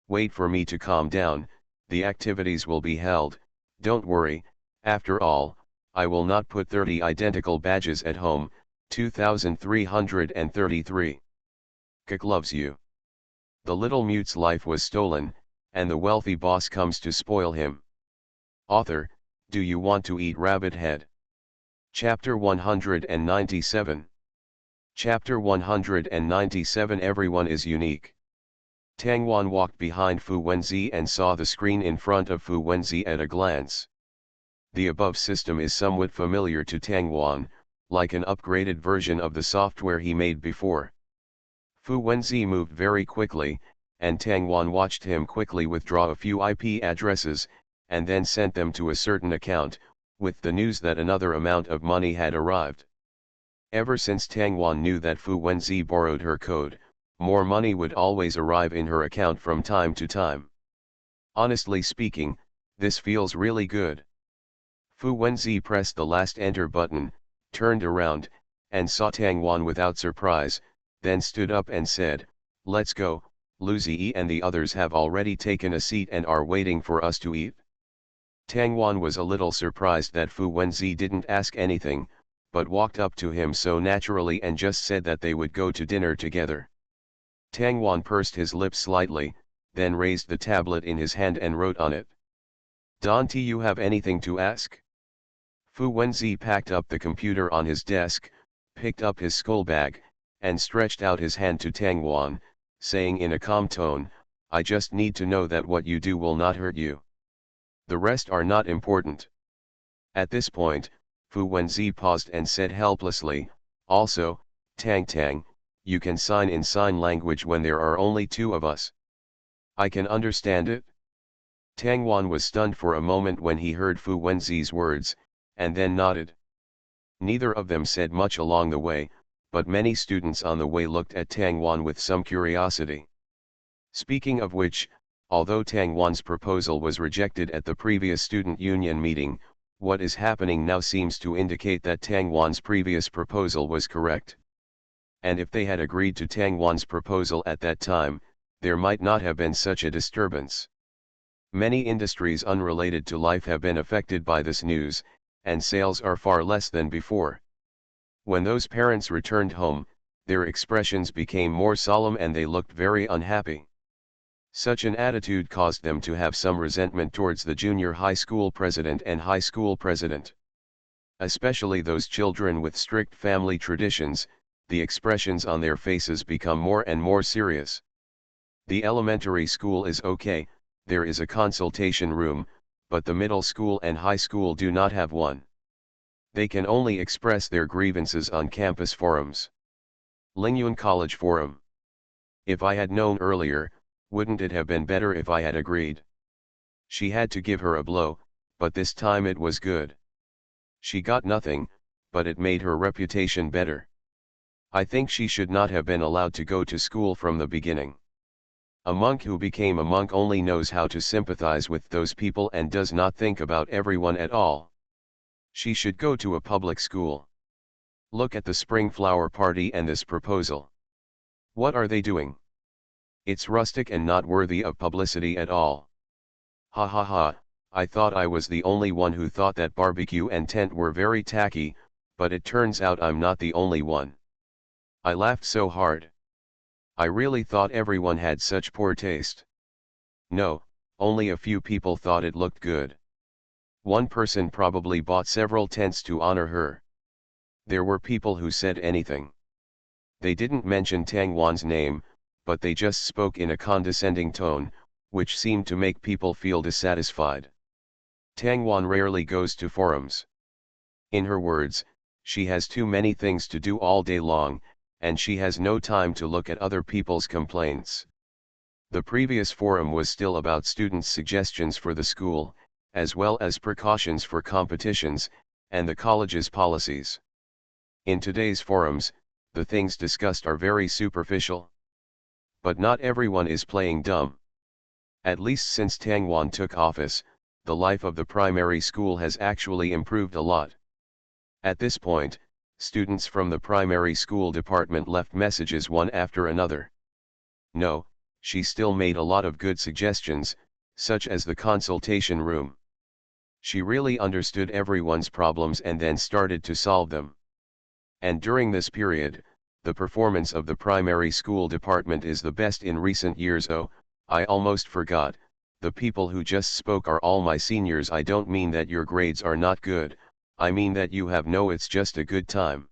Wait for me to calm down, the activities will be held, don't worry, after all, I will not put 30 identical badges at home, 2333. Kik loves you. The little mute's life was stolen, and the wealthy boss comes to spoil him. Author, do you want to eat rabbit head? Chapter 197. Chapter 197. Everyone is unique. Tangwan walked behind Fu Wenzi and saw the screen in front of Fu Wenzi at a glance. The above system is somewhat familiar to Tangwan, like an upgraded version of the software he made before. Fu Wenzi moved very quickly, and Tangwan watched him quickly withdraw a few IP addresses, and then sent them to a certain account, with the news that another amount of money had arrived. Ever since Tangwan knew that Fu Wenzi borrowed her code, more money would always arrive in her account from time to time. Honestly speaking, this feels really good. Fu Wenzi pressed the last enter button, turned around, and saw Tangwan without surprise, then stood up and said, "Let's go, Lu Ziyi and the others have already taken a seat and are waiting for us to eat." Tangwan was a little surprised that Fu Wenzi didn't ask anything, but walked up to him so naturally and just said that they would go to dinner together. Tangwan pursed his lips slightly, then raised the tablet in his hand and wrote on it. "Don't you have anything to ask?" Fu Wenzi packed up the computer on his desk, picked up his skull bag, and stretched out his hand to Tangwan, saying in a calm tone, "I just need to know that what you do will not hurt you. The rest are not important." At this point, Fu Wenzi paused and said helplessly, "Also, Tang, you can sign in sign language when there are only two of us. I can understand it?" Tangwan was stunned for a moment when he heard Fu Wenzi's words, and then nodded. Neither of them said much along the way, but many students on the way looked at Tangwan with some curiosity. Speaking of which, although Tangwan's proposal was rejected at the previous student union meeting, what is happening now seems to indicate that Tangwan's previous proposal was correct. And if they had agreed to Tangwan's proposal at that time, there might not have been such a disturbance. Many industries unrelated to life have been affected by this news, and sales are far less than before. When those parents returned home, their expressions became more solemn and they looked very unhappy. Such an attitude caused them to have some resentment towards the junior high school president and high school president. Especially those children with strict family traditions, the expressions on their faces become more and more serious. The elementary school is okay, there is a consultation room, but the middle school and high school do not have one. They can only express their grievances on campus forums. Lingyuan College Forum. If I had known earlier, wouldn't it have been better if I had agreed? She had to give her a blow, but this time it was good. She got nothing, but it made her reputation better. I think she should not have been allowed to go to school from the beginning. A monk who became a monk only knows how to sympathize with those people and does not think about everyone at all. She should go to a public school. Look at the spring flower party and this proposal. What are they doing? It's rustic and not worthy of publicity at all. Ha ha ha, I thought I was the only one who thought that barbecue and tent were very tacky, but it turns out I'm not the only one. I laughed so hard. I really thought everyone had such poor taste. No, only a few people thought it looked good. One person probably bought several tents to honor her. There were people who said anything. They didn't mention Tangwan's name, but they just spoke in a condescending tone, which seemed to make people feel dissatisfied. Tang Wan rarely goes to forums. In her words, she has too many things to do all day long, and she has no time to look at other people's complaints. The previous forum was still about students' suggestions for the school, as well as precautions for competitions, and the college's policies. In today's forums, the things discussed are very superficial. But not everyone is playing dumb. At least since Tang Wan took office, the life of the primary school has actually improved a lot. At this point, students from the primary school department left messages one after another. No, she still made a lot of good suggestions, such as the consultation room. She really understood everyone's problems and then started to solve them. And during this period, the performance of the primary school department is the best in recent years. Oh, I almost forgot, the people who just spoke are all my seniors. I don't mean that your grades are not good, I mean that you have it's just a good time.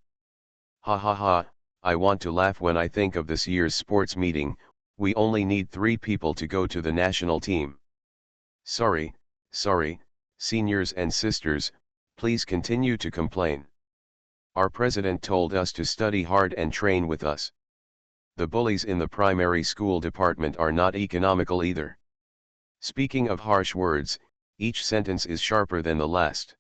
Ha ha ha, I want to laugh when I think of this year's sports meeting. We only need 3 people to go to the national team. Sorry, seniors and sisters, please continue to complain. Our president told us to study hard and train with us. The bullies in the primary school department are not economical either. Speaking of harsh words, each sentence is sharper than the last.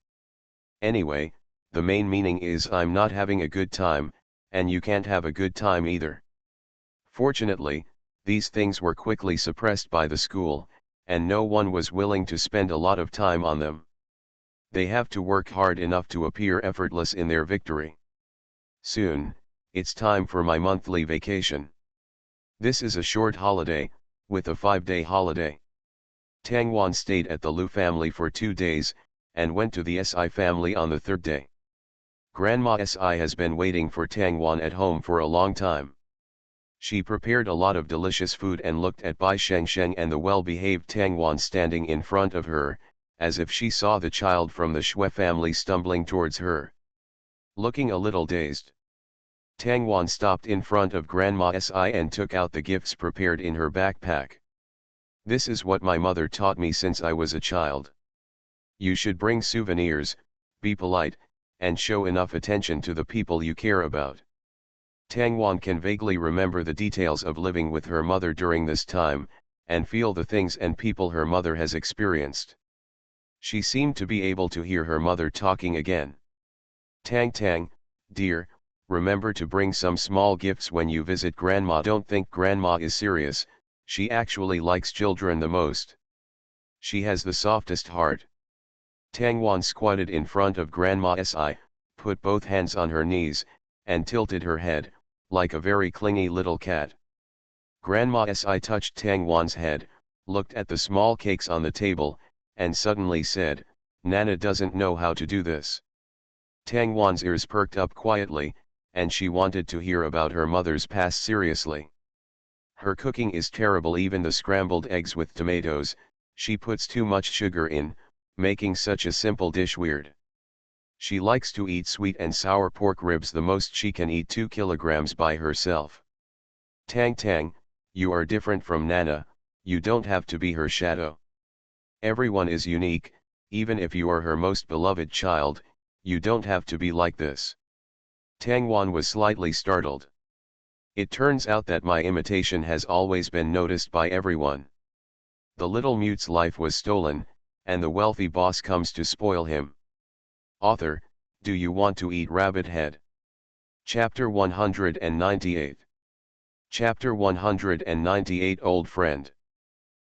Anyway, the main meaning is I'm not having a good time, and you can't have a good time either. Fortunately, these things were quickly suppressed by the school, and no one was willing to spend a lot of time on them. They have to work hard enough to appear effortless in their victory. Soon, it's time for my monthly vacation. This is a short holiday, with a 5-day holiday. Tang Wan stayed at the Lu family for 2 days, and went to the Si family on the 3rd day. Grandma Si has been waiting for Tang Wan at home for a long time. She prepared a lot of delicious food and looked at Bai Shengsheng and the well-behaved Tang Wan standing in front of her, as if she saw the child from the Shui family stumbling towards her. Looking a little dazed, Tang Wan stopped in front of Grandma Si and took out the gifts prepared in her backpack. This is what my mother taught me since I was a child. You should bring souvenirs, be polite, and show enough attention to the people you care about. Tang Wan can vaguely remember the details of living with her mother during this time, and feel the things and people her mother has experienced. She seemed to be able to hear her mother talking again. Tang, dear, remember to bring some small gifts when you visit Grandma. Don't think Grandma is serious, she actually likes children the most. She has the softest heart. Tang Wan squatted in front of Grandma Si, put both hands on her knees, and tilted her head, like a very clingy little cat. Grandma Si touched Tang Wan's head, looked at the small cakes on the table, and suddenly said, Nana doesn't know how to do this. Tang Wan's ears perked up quietly, and she wanted to hear about her mother's past seriously. Her cooking is terrible, even the scrambled eggs with tomatoes, she puts too much sugar in, making such a simple dish weird. She likes to eat sweet and sour pork ribs the most. She can eat 2 kilograms by herself. Tang, you are different from Nana, you don't have to be her shadow. Everyone is unique, even if you are her most beloved child, you don't have to be like this. Tang Wan was slightly startled. It turns out that my imitation has always been noticed by everyone. The little mute's life was stolen, and the wealthy boss comes to spoil him. Author, do you want to eat rabbit head? Chapter 198. Chapter 198. Old friend.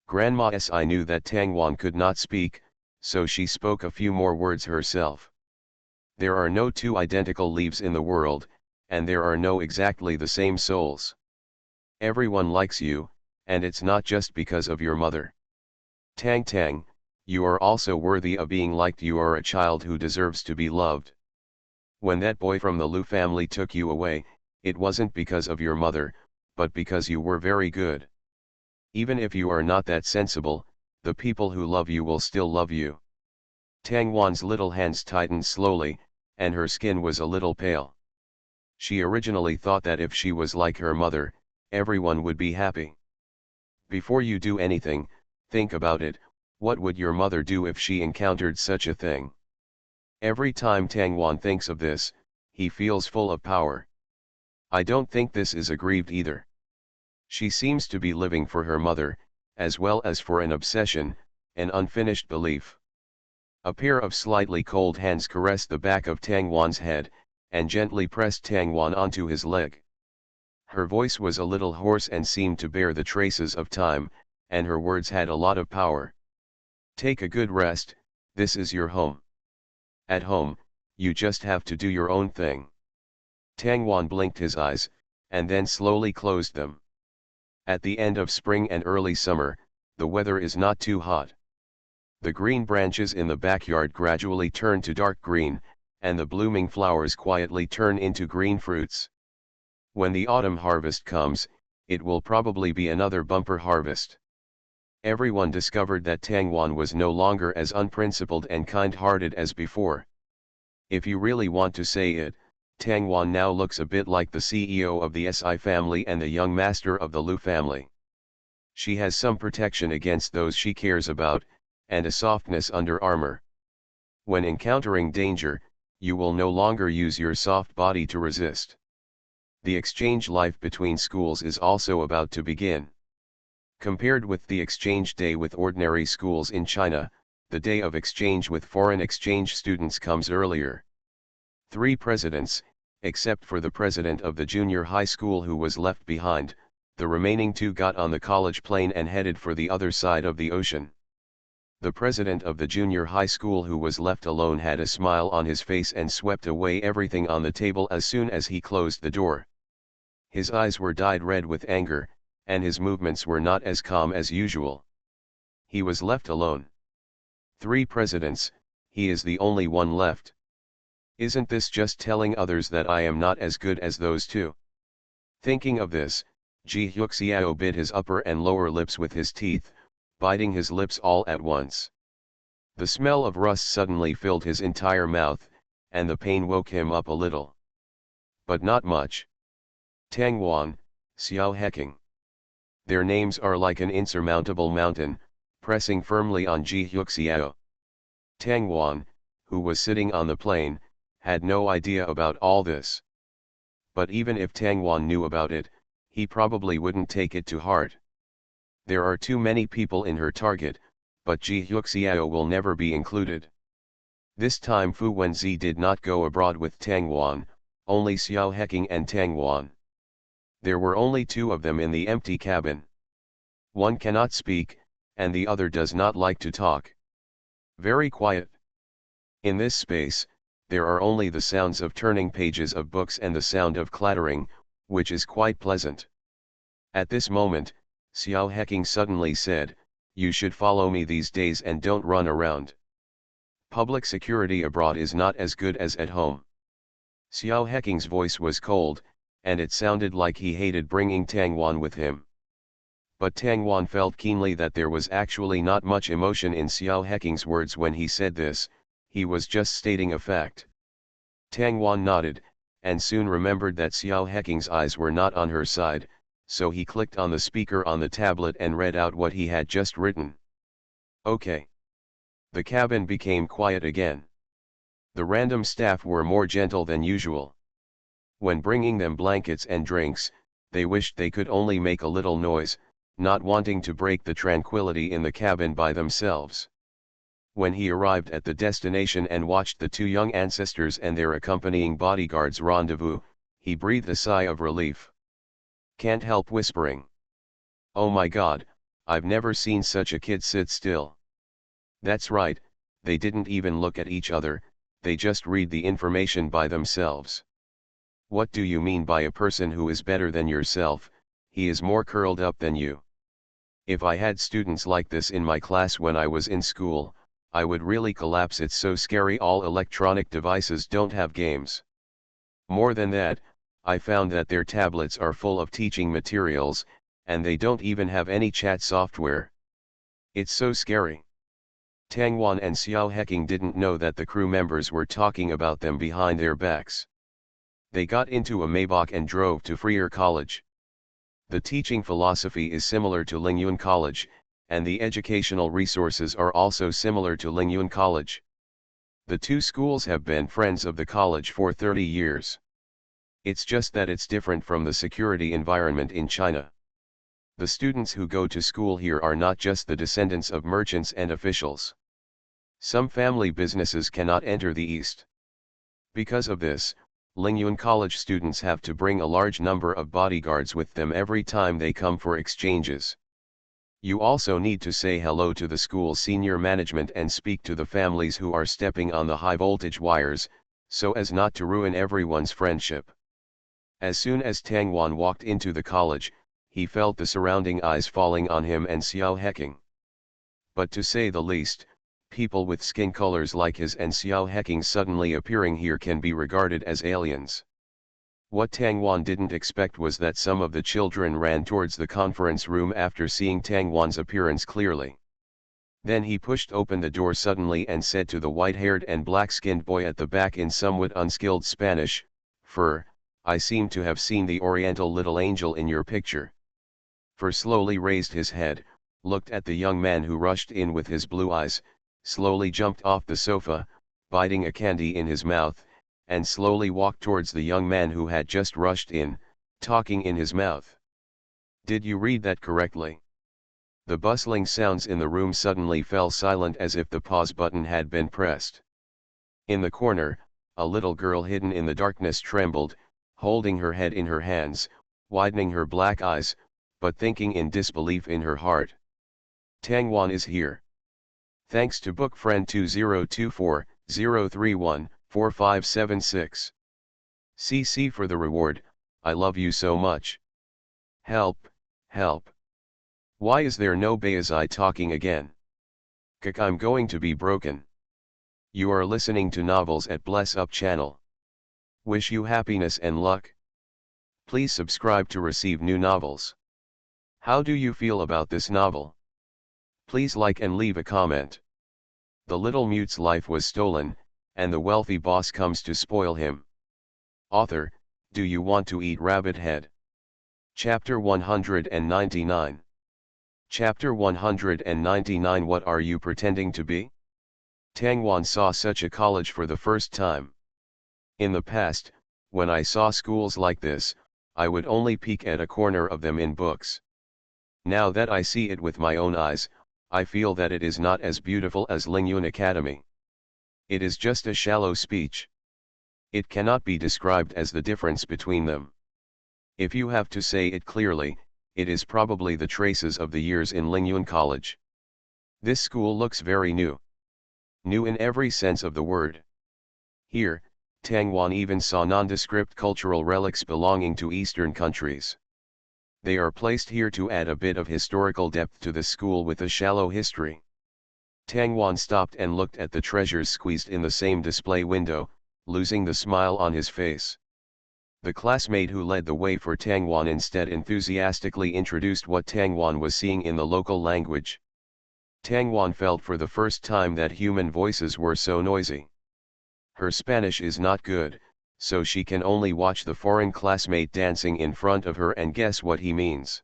Grandma Si knew that Tang Wan could not speak, so she spoke a few more words herself. There are no 2 identical leaves in the world, and there are no exactly the same souls. Everyone likes you, and it's not just because of your mother. Tang, you are also worthy of being liked. You are a child who deserves to be loved. When that boy from the Lu family took you away, it wasn't because of your mother, but because you were very good. Even if you are not that sensible, the people who love you will still love you. Tang Wan's little hands tightened slowly, and her skin was a little pale. She originally thought that if she was like her mother, everyone would be happy. Before you do anything, think about it. What would your mother do if she encountered such a thing? Every time Tang Wan thinks of this, he feels full of power. I don't think this is aggrieved either. She seems to be living for her mother, as well as for an obsession, an unfinished belief. A pair of slightly cold hands caressed the back of Tang Wan's head, and gently pressed Tang Wan onto his leg. Her voice was a little hoarse and seemed to bear the traces of time, and her words had a lot of power. Take a good rest, this is your home. At home, you just have to do your own thing. Tang Wan blinked his eyes, and then slowly closed them. At the end of spring and early summer, the weather is not too hot. The green branches in the backyard gradually turn to dark green, and the blooming flowers quietly turn into green fruits. When the autumn harvest comes, it will probably be another bumper harvest. Everyone discovered that Tang Wan was no longer as unprincipled and kind-hearted as before. If you really want to say it, Tang Wan now looks a bit like the CEO of the Si family and the young master of the Lu family. She has some protection against those she cares about, and a softness under armor. When encountering danger, you will no longer use your soft body to resist. The exchange life between schools is also about to begin. Compared with the exchange day with ordinary schools in China, the day of exchange with foreign exchange students comes earlier. 3 presidents, except for the president of the junior high school who was left behind, the remaining 2 got on the college plane and headed for the other side of the ocean. The president of the junior high school who was left alone had a smile on his face and swept away everything on the table as soon as he closed the door. His eyes were dyed red with anger, and his movements were not as calm as usual. He was left alone. 3 presidents, he is the only one left. Isn't this just telling others that I am not as good as those 2? Thinking of this, Ji Hyuk-xiao bit his upper and lower lips with his teeth, biting his lips all at once. The smell of rust suddenly filled his entire mouth, and the pain woke him up a little. But not much. Tang Wan, Xiao Heking. Their names are like an insurmountable mountain, pressing firmly on Ji Hyuk-xiao. Tang Wan, who was sitting on the plane, had no idea about all this. But even if Tang Wan knew about it, he probably wouldn't take it to heart. There are too many people in her target, but Ji Hyuk-xiao will never be included. This time Fu Wenzi did not go abroad with Tang Wan, only Xiao Heking and Tang Wan. There were only 2 of them in the empty cabin. One cannot speak, and the other does not like to talk. Very quiet. In this space, there are only the sounds of turning pages of books and the sound of clattering, which is quite pleasant. At this moment, Xiao Heking suddenly said, "You should follow me these days and don't run around. Public security abroad is not as good as at home." Xiao Heking's voice was cold, and it sounded like he hated bringing Tang Wan with him. But Tang Wan felt keenly that there was actually not much emotion in Xiao Heking's words when he said this, he was just stating a fact. Tang Wan nodded, and soon remembered that Xiao Heking's eyes were not on her side, so he clicked on the speaker on the tablet and read out what he had just written. Okay. The cabin became quiet again. The random staff were more gentle than usual. When bringing them blankets and drinks, they wished they could only make a little noise, not wanting to break the tranquility in the cabin by themselves. When he arrived at the destination and watched the 2 young ancestors and their accompanying bodyguards rendezvous, he breathed a sigh of relief. Can't help whispering. "Oh my God, I've never seen such a kid sit still." That's right, they didn't even look at each other, they just read the information by themselves. What do you mean by a person who is better than yourself? He is more curled up than you. If I had students like this in my class when I was in school, I would really collapse. It's so scary. All electronic devices don't have games. More than that, I found that their tablets are full of teaching materials, and they don't even have any chat software. It's so scary. Tang Wan and Xiao Heking didn't know that the crew members were talking about them behind their backs. They got into a Maybach and drove to Freer College. The teaching philosophy is similar to Lingyun College, and the educational resources are also similar to Lingyuan College. The two schools have been friends of the college for 30 years. It's just that it's different from the security environment in China. The students who go to school here are not just the descendants of merchants and officials. Some family businesses cannot enter the East. Because of this, Lingyuan College students have to bring a large number of bodyguards with them every time they come for exchanges. You also need to say hello to the school's senior management and speak to the families who are stepping on the high voltage wires, so as not to ruin everyone's friendship. As soon as Tang Wan walked into the college, he felt the surrounding eyes falling on him and Xiao Heking. But to say the least, people with skin colors like his and Xiao Heking suddenly appearing here can be regarded as aliens. What Tang Wan didn't expect was that some of the children ran towards the conference room after seeing Tang Wan's appearance clearly. Then he pushed open the door suddenly and said to the white-haired and black-skinned boy at the back in somewhat unskilled Spanish, I seem to have seen the oriental little angel in your picture." Fur slowly raised his head, looked at the young man who rushed in with his blue eyes, slowly jumped off the sofa, biting a candy in his mouth, and slowly walked towards the young man who had just rushed in, talking in his mouth. "Did you read that correctly?" The bustling sounds in the room suddenly fell silent as if the pause button had been pressed. In the corner, a little girl hidden in the darkness trembled, holding her head in her hands, widening her black eyes, but thinking in disbelief in her heart. "Tang Wan is here. Thanks to book friend 2024-031-4576. CC for the reward, I love you so much. Help, help. Why is there no Bayazai talking again? Kak, I'm going to be broken." You are listening to Novels at Bless Up channel. Wish you happiness and luck. Please subscribe to receive new novels. How do you feel about this novel? Please like and leave a comment. The little mute's life was stolen, and the wealthy boss comes to spoil him. Author, do you want to eat rabbit head? Chapter 199. Chapter 199. What are you pretending to be? Tang Wan saw such a college for the first time. In the past, when I saw schools like this, I would only peek at a corner of them in books. Now that I see it with my own eyes, I feel that it is not as beautiful as Lingyuan Academy. It is just a shallow speech. It cannot be described as the difference between them. If you have to say it clearly, it is probably the traces of the years in Lingyuan College. This school looks very new. New in every sense of the word. Here, Tang Wan even saw nondescript cultural relics belonging to Eastern countries. They are placed here to add a bit of historical depth to the school with a shallow history. Tang Wan stopped and looked at the treasures squeezed in the same display window, losing the smile on his face. The classmate who led the way for Tang Wan instead enthusiastically introduced what Tang Wan was seeing in the local language. Tang Wan felt for the first time that human voices were so noisy. Her Spanish is not good, so she can only watch the foreign classmate dancing in front of her and guess what he means.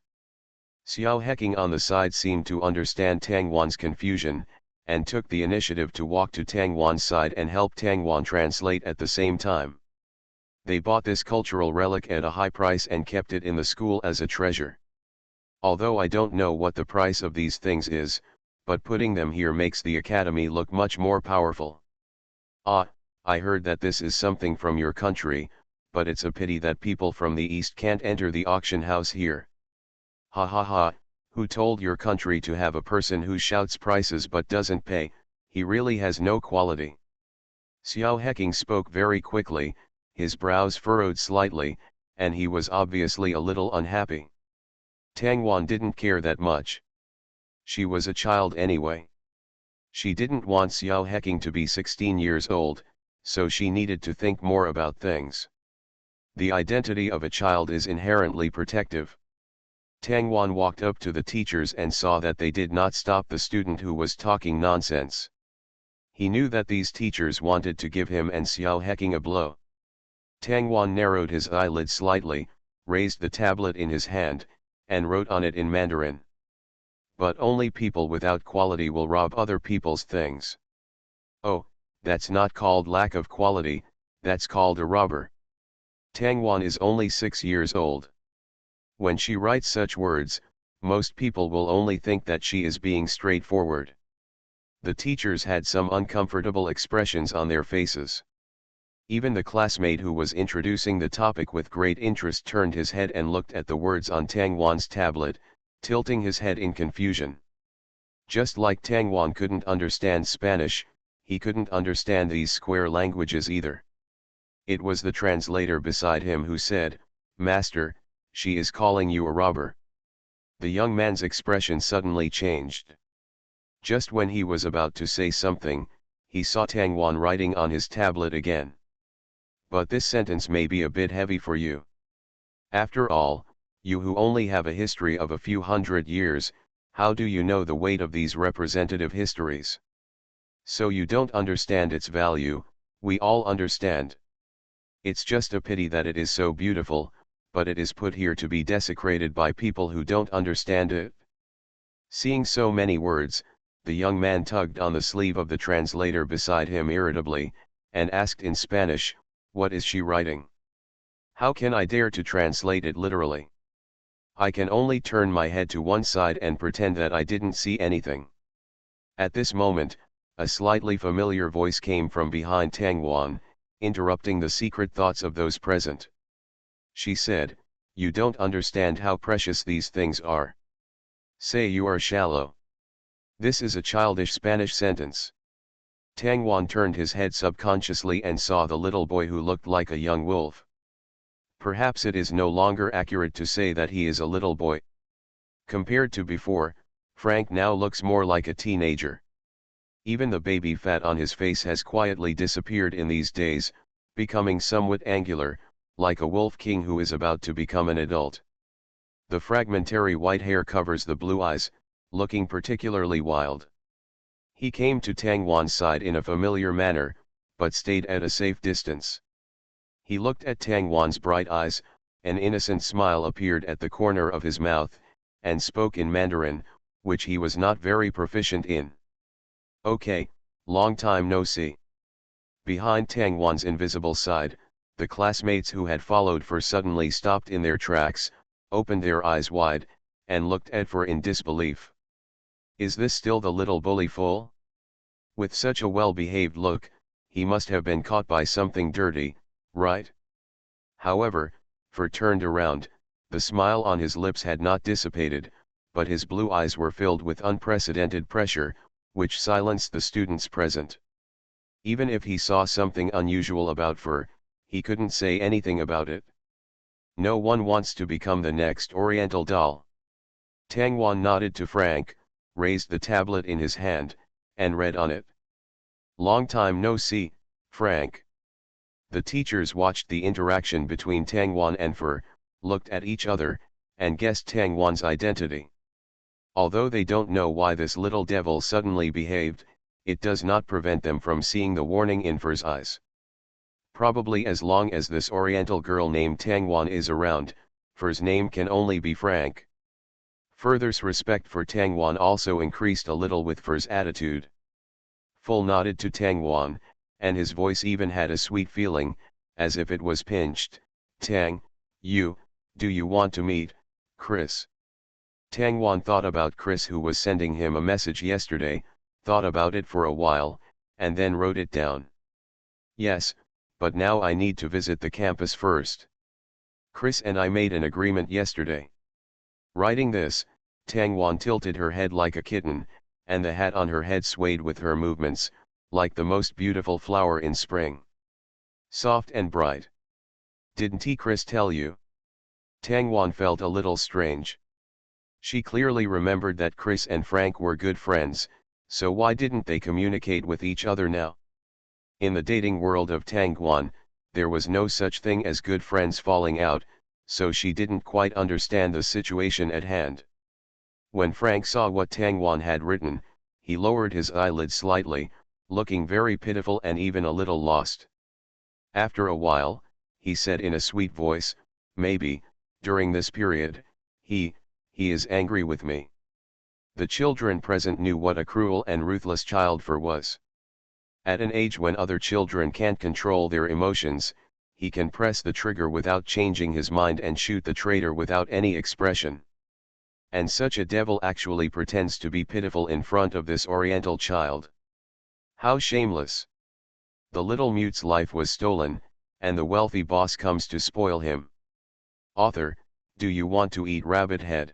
Xiao Heking on the side seemed to understand Tang Wan's confusion, and took the initiative to walk to Tang Wan's side and help Tang Wan translate at the same time. They bought this cultural relic at a high price and kept it in the school as a treasure. Although I don't know what the price of these things is, but putting them here makes the academy look much more powerful. Ah, I heard that this is something from your country, but it's a pity that people from the East can't enter the auction house here. Ha ha ha, who told your country to have a person who shouts prices but doesn't pay? He really has no quality. Xiao Heking spoke very quickly, his brows furrowed slightly, and he was obviously a little unhappy. Tang Wan didn't care that much. She was a child anyway. She didn't want Xiao Heking to be 16 years old, so she needed to think more about things. The identity of a child is inherently protective. Tang Wan walked up to the teachers and saw that they did not stop the student who was talking nonsense. He knew that these teachers wanted to give him and Xiao Heking a blow. Tang Wan narrowed his eyelids slightly, raised the tablet in his hand, and wrote on it in Mandarin. But only people without quality will rob other people's things. Oh, that's not called lack of quality, that's called a robber. Tangwan is only 6 years old. When she writes such words, most people will only think that she is being straightforward. The teachers had some uncomfortable expressions on their faces. Even the classmate who was introducing the topic with great interest turned his head and looked at the words on Tangwan's tablet, tilting his head in confusion. Just like Tangwan couldn't understand Spanish, he couldn't understand these square languages either. It was the translator beside him who said, "Master, she is calling you a robber." The young man's expression suddenly changed. Just when he was about to say something, he saw Tangwan writing on his tablet again. But this sentence may be a bit heavy for you. After all, you who only have a history of a few hundred years, how do you know the weight of these representative histories? So you don't understand its value, we all understand. It's just a pity that it is so beautiful, but it is put here to be desecrated by people who don't understand it. Seeing so many words, the young man tugged on the sleeve of the translator beside him irritably, and asked in Spanish, "What is she writing? How can I dare to translate it literally? I can only turn my head to one side and pretend that I didn't see anything." At this moment, a slightly familiar voice came from behind Tangwan, interrupting the secret thoughts of those present. She said, "You don't understand how precious these things are. Say you are shallow." This is a childish Spanish sentence. Tangwan turned his head subconsciously and saw the little boy who looked like a young wolf. Perhaps it is no longer accurate to say that he is a little boy. Compared to before, Frank now looks more like a teenager. Even the baby fat on his face has quietly disappeared in these days, becoming somewhat angular, like a wolf king who is about to become an adult. The fragmentary white hair covers the blue eyes, looking particularly wild. He came to Tangwan's side in a familiar manner, but stayed at a safe distance. He looked at Tangwan's bright eyes, an innocent smile appeared at the corner of his mouth, and spoke in Mandarin, which he was not very proficient in. "Okay, long time no see." Behind Tangwan's invisible side, the classmates who had followed Fer suddenly stopped in their tracks, opened their eyes wide, and looked at Fer in disbelief. Is this still the little bully fool? With such a well-behaved look, he must have been caught by something dirty, right? However, Fer turned around, the smile on his lips had not dissipated, but his blue eyes were filled with unprecedented pressure, which silenced the students present. Even if he saw something unusual about Fer, he couldn't say anything about it. No one wants to become the next Oriental doll. Tangwan nodded to Frank, raised the tablet in his hand, and read on it. "Long time no see, Frank." The teachers watched the interaction between Tangwan and Fer, looked at each other, and guessed Tangwan's identity. Although they don't know why this little devil suddenly behaved, it does not prevent them from seeing the warning in Fer's eyes. Probably as long as this Oriental girl named Tangwan is around, Fer's name can only be Frank. Fer's respect for Tangwan also increased a little with Fer's attitude. Full nodded to Tangwan, and his voice even had a sweet feeling, as if it was pinched. "Tang, do you want to meet Chris?" Tangwan thought about Chris who was sending him a message yesterday, thought about it for a while, and then wrote it down. "Yes, but now I need to visit the campus first. Chris and I made an agreement yesterday." Writing this, Tangwan tilted her head like a kitten, and the hat on her head swayed with her movements, like the most beautiful flower in spring. Soft and bright. "Didn't Chris tell you?" Tangwan felt a little strange. She clearly remembered that Chris and Frank were good friends, so why didn't they communicate with each other now? In the dating world of Tangwan, there was no such thing as good friends falling out, so she didn't quite understand the situation at hand. When Frank saw what Tangwan had written, he lowered his eyelids slightly, looking very pitiful and even a little lost. After a while, he said in a sweet voice, "Maybe, during this period, he is angry with me." The children present knew what a cruel and ruthless child Fur was. At an age when other children can't control their emotions, he can press the trigger without changing his mind and shoot the traitor without any expression. And such a devil actually pretends to be pitiful in front of this Oriental child. How shameless! The little mute's life was stolen, and the wealthy boss comes to spoil him. Author, do you want to eat rabbit head?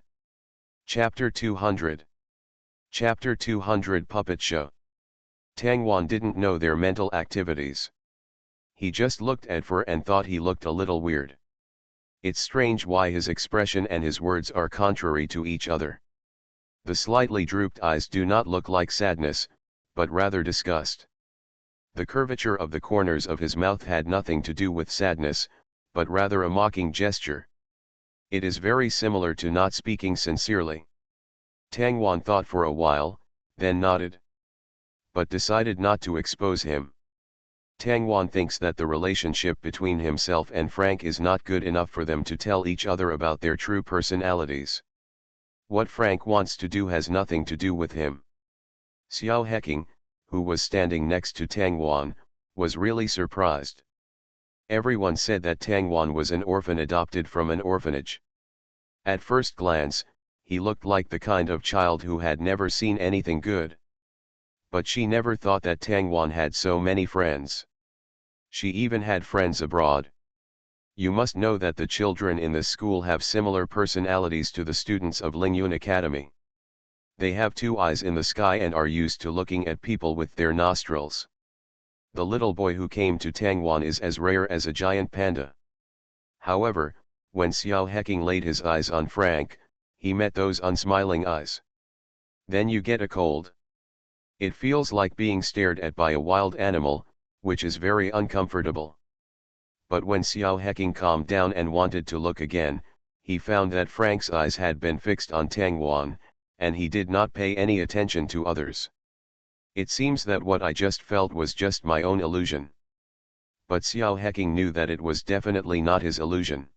Chapter 200. Chapter 200 Puppet Show. Tangwan didn't know their mental activities. He just looked at Fur and thought he looked a little weird. It's strange why his expression and his words are contrary to each other. The slightly drooped eyes do not look like sadness, but rather disgust. The curvature of the corners of his mouth had nothing to do with sadness, but rather a mocking gesture. It is very similar to not speaking sincerely. Tangwan thought for a while, then nodded, but decided not to expose him. Tangwan thinks that the relationship between himself and Frank is not good enough for them to tell each other about their true personalities. What Frank wants to do has nothing to do with him. Xiao Heking, who was standing next to Tangwan, was really surprised. Everyone said that Tangwan was an orphan adopted from an orphanage. At first glance, he looked like the kind of child who had never seen anything good. But she never thought that Tangwan had so many friends. She even had friends abroad. You must know that the children in this school have similar personalities to the students of Lingyun Academy. They have two eyes in the sky and are used to looking at people with their nostrils. The little boy who came to Tangwan is as rare as a giant panda. However, when Xiao Heking laid his eyes on Frank, he met those unsmiling eyes. Then you get a cold. It feels like being stared at by a wild animal, which is very uncomfortable. But when Xiao Heking calmed down and wanted to look again, he found that Frank's eyes had been fixed on Tangwan, and he did not pay any attention to others. It seems that what I just felt was just my own illusion. But Xiao Heking knew that it was definitely not his illusion.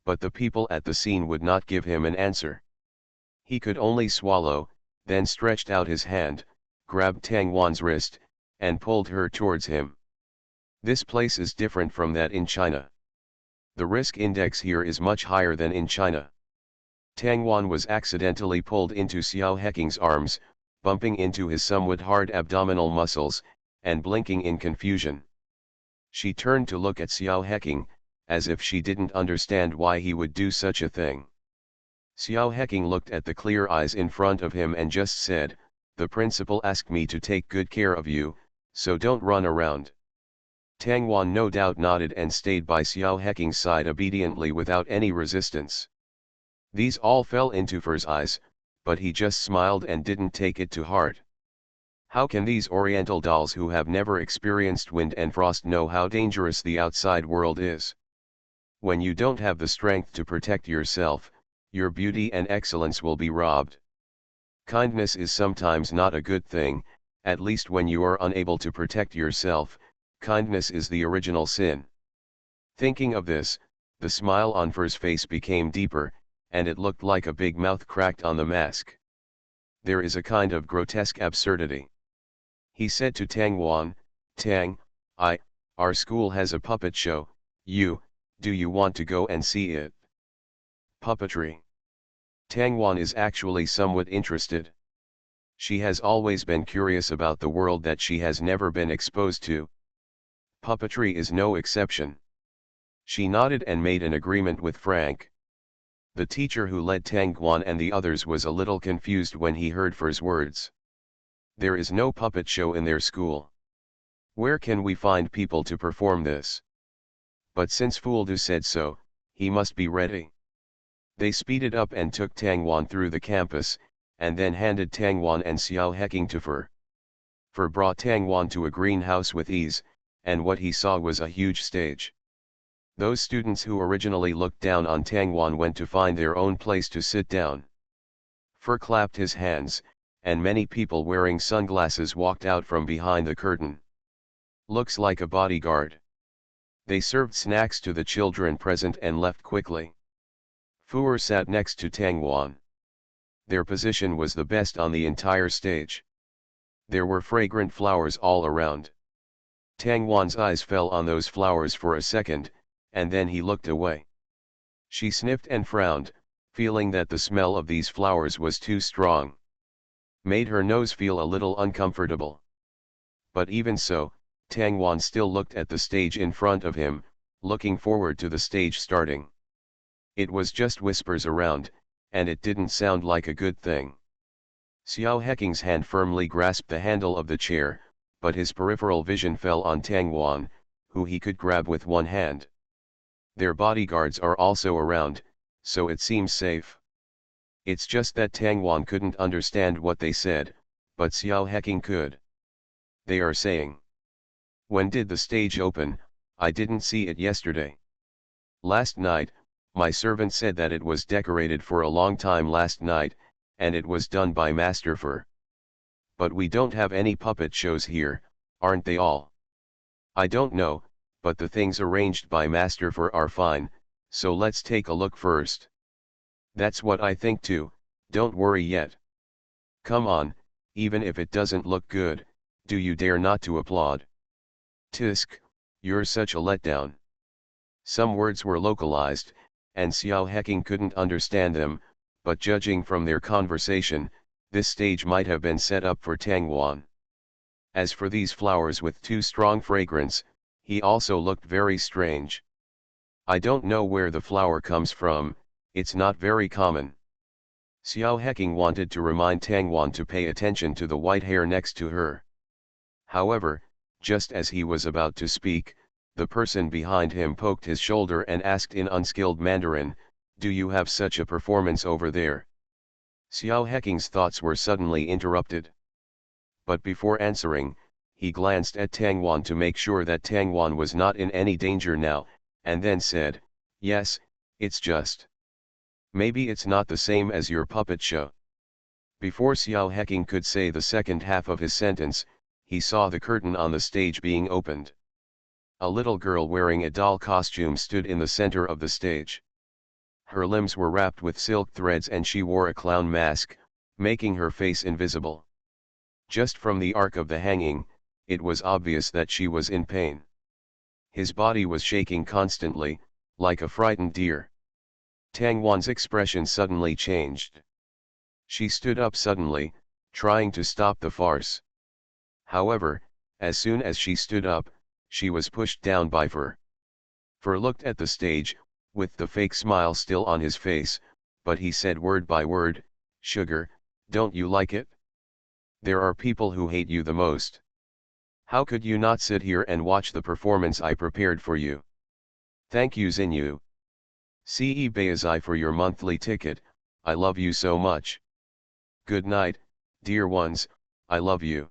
But the people at the scene would not give him an answer. He could only swallow, then stretched out his hand, grabbed Tangwan's wrist, and pulled her towards him. This place is different from that in China. The risk index here is much higher than in China. Tangwan was accidentally pulled into Xiao Heking's arms, bumping into his somewhat hard abdominal muscles, and blinking in confusion. She turned to look at Xiao Heking, as if she didn't understand why he would do such a thing. Xiao Heking looked at the clear eyes in front of him and just said, "The principal asked me to take good care of you, so don't run around." Tangwan no doubt nodded and stayed by Xiao Heking's side obediently without any resistance. These all fell into Fur's eyes, but he just smiled and didn't take it to heart. How can these Oriental dolls who have never experienced wind and frost know how dangerous the outside world is? When you don't have the strength to protect yourself, your beauty and excellence will be robbed. Kindness is sometimes not a good thing, at least when you are unable to protect yourself. Kindness is the original sin. Thinking of this, the smile on Fur's face became deeper, and it looked like a big mouth cracked on the mask. There is a kind of grotesque absurdity. He said to Tangwan, "Tang, our school has a puppet show, do you want to go and see it?" Puppetry. Tangwan is actually somewhat interested. She has always been curious about the world that she has never been exposed to. Puppetry is no exception. She nodded and made an agreement with Frank. The teacher who led Tangwan and the others was a little confused when he heard Fur's words. There is no puppet show in their school. Where can we find people to perform this? But since Fuldu said so, he must be ready. They speeded up and took Tangwan through the campus, and then handed Tangwan and Xiao Heking to Fur. Fur brought Tangwan to a greenhouse with ease, and what he saw was a huge stage. Those students who originally looked down on Tangwan went to find their own place to sit down. Fur clapped his hands, and many people wearing sunglasses walked out from behind the curtain. Looks like a bodyguard. They served snacks to the children present and left quickly. Fur sat next to Tangwan. Their position was the best on the entire stage. There were fragrant flowers all around. Tang Wan's eyes fell on those flowers for a second, and then he looked away. She sniffed and frowned, feeling that the smell of these flowers was too strong. Made her nose feel a little uncomfortable. But even so, Tang Wan still looked at the stage in front of him, looking forward to the stage starting. It was just whispers around, and it didn't sound like a good thing. Xiao Heking's hand firmly grasped the handle of the chair, but his peripheral vision fell on Tang Wan, who he could grab with one hand. Their bodyguards are also around, so it seems safe. It's just that Tang Wan couldn't understand what they said, but Xiao Heking could. They are saying, "When did the stage open? I didn't see it yesterday. Last night, my servant said that it was decorated for a long time last night, and it was done by Master Fur. But we don't have any puppet shows here, aren't they all? I don't know, but the things arranged by Master Fur are fine, so let's take a look first." "That's what I think too, don't worry yet. Come on, even if it doesn't look good, do you dare not to applaud? Tisk, you're such a letdown." Some words were localized, and Xiao Heking couldn't understand them, but judging from their conversation, this stage might have been set up for Tang Wan. As for these flowers with too strong fragrance, he also looked very strange. "I don't know where the flower comes from, it's not very common." Xiao Heking wanted to remind Tang Wan to pay attention to the white hair next to her. However, just as he was about to speak, the person behind him poked his shoulder and asked in unskilled Mandarin, "Do you have such a performance over there?" Xiao Heking's thoughts were suddenly interrupted. But before answering, he glanced at Tang Wan to make sure that Tang Wan was not in any danger now, and then said, "Yes, it's just. Maybe it's not the same as your puppet show." Before Xiao Heking could say the second half of his sentence, he saw the curtain on the stage being opened. A little girl wearing a doll costume stood in the center of the stage. Her limbs were wrapped with silk threads and she wore a clown mask, making her face invisible. Just from the arc of the hanging, it was obvious that she was in pain. His body was shaking constantly, like a frightened deer. Tang Wan's expression suddenly changed. She stood up suddenly, trying to stop the farce. However, as soon as she stood up, she was pushed down by Fur. Fur looked at the stage, with the fake smile still on his face, but he said word by word, "Sugar, don't you like it? There are people who hate you the most. How could you not sit here and watch the performance I prepared for you? Thank you Xinyu. Ce Baizai for your monthly ticket, I love you so much. Good night, dear ones, I love you."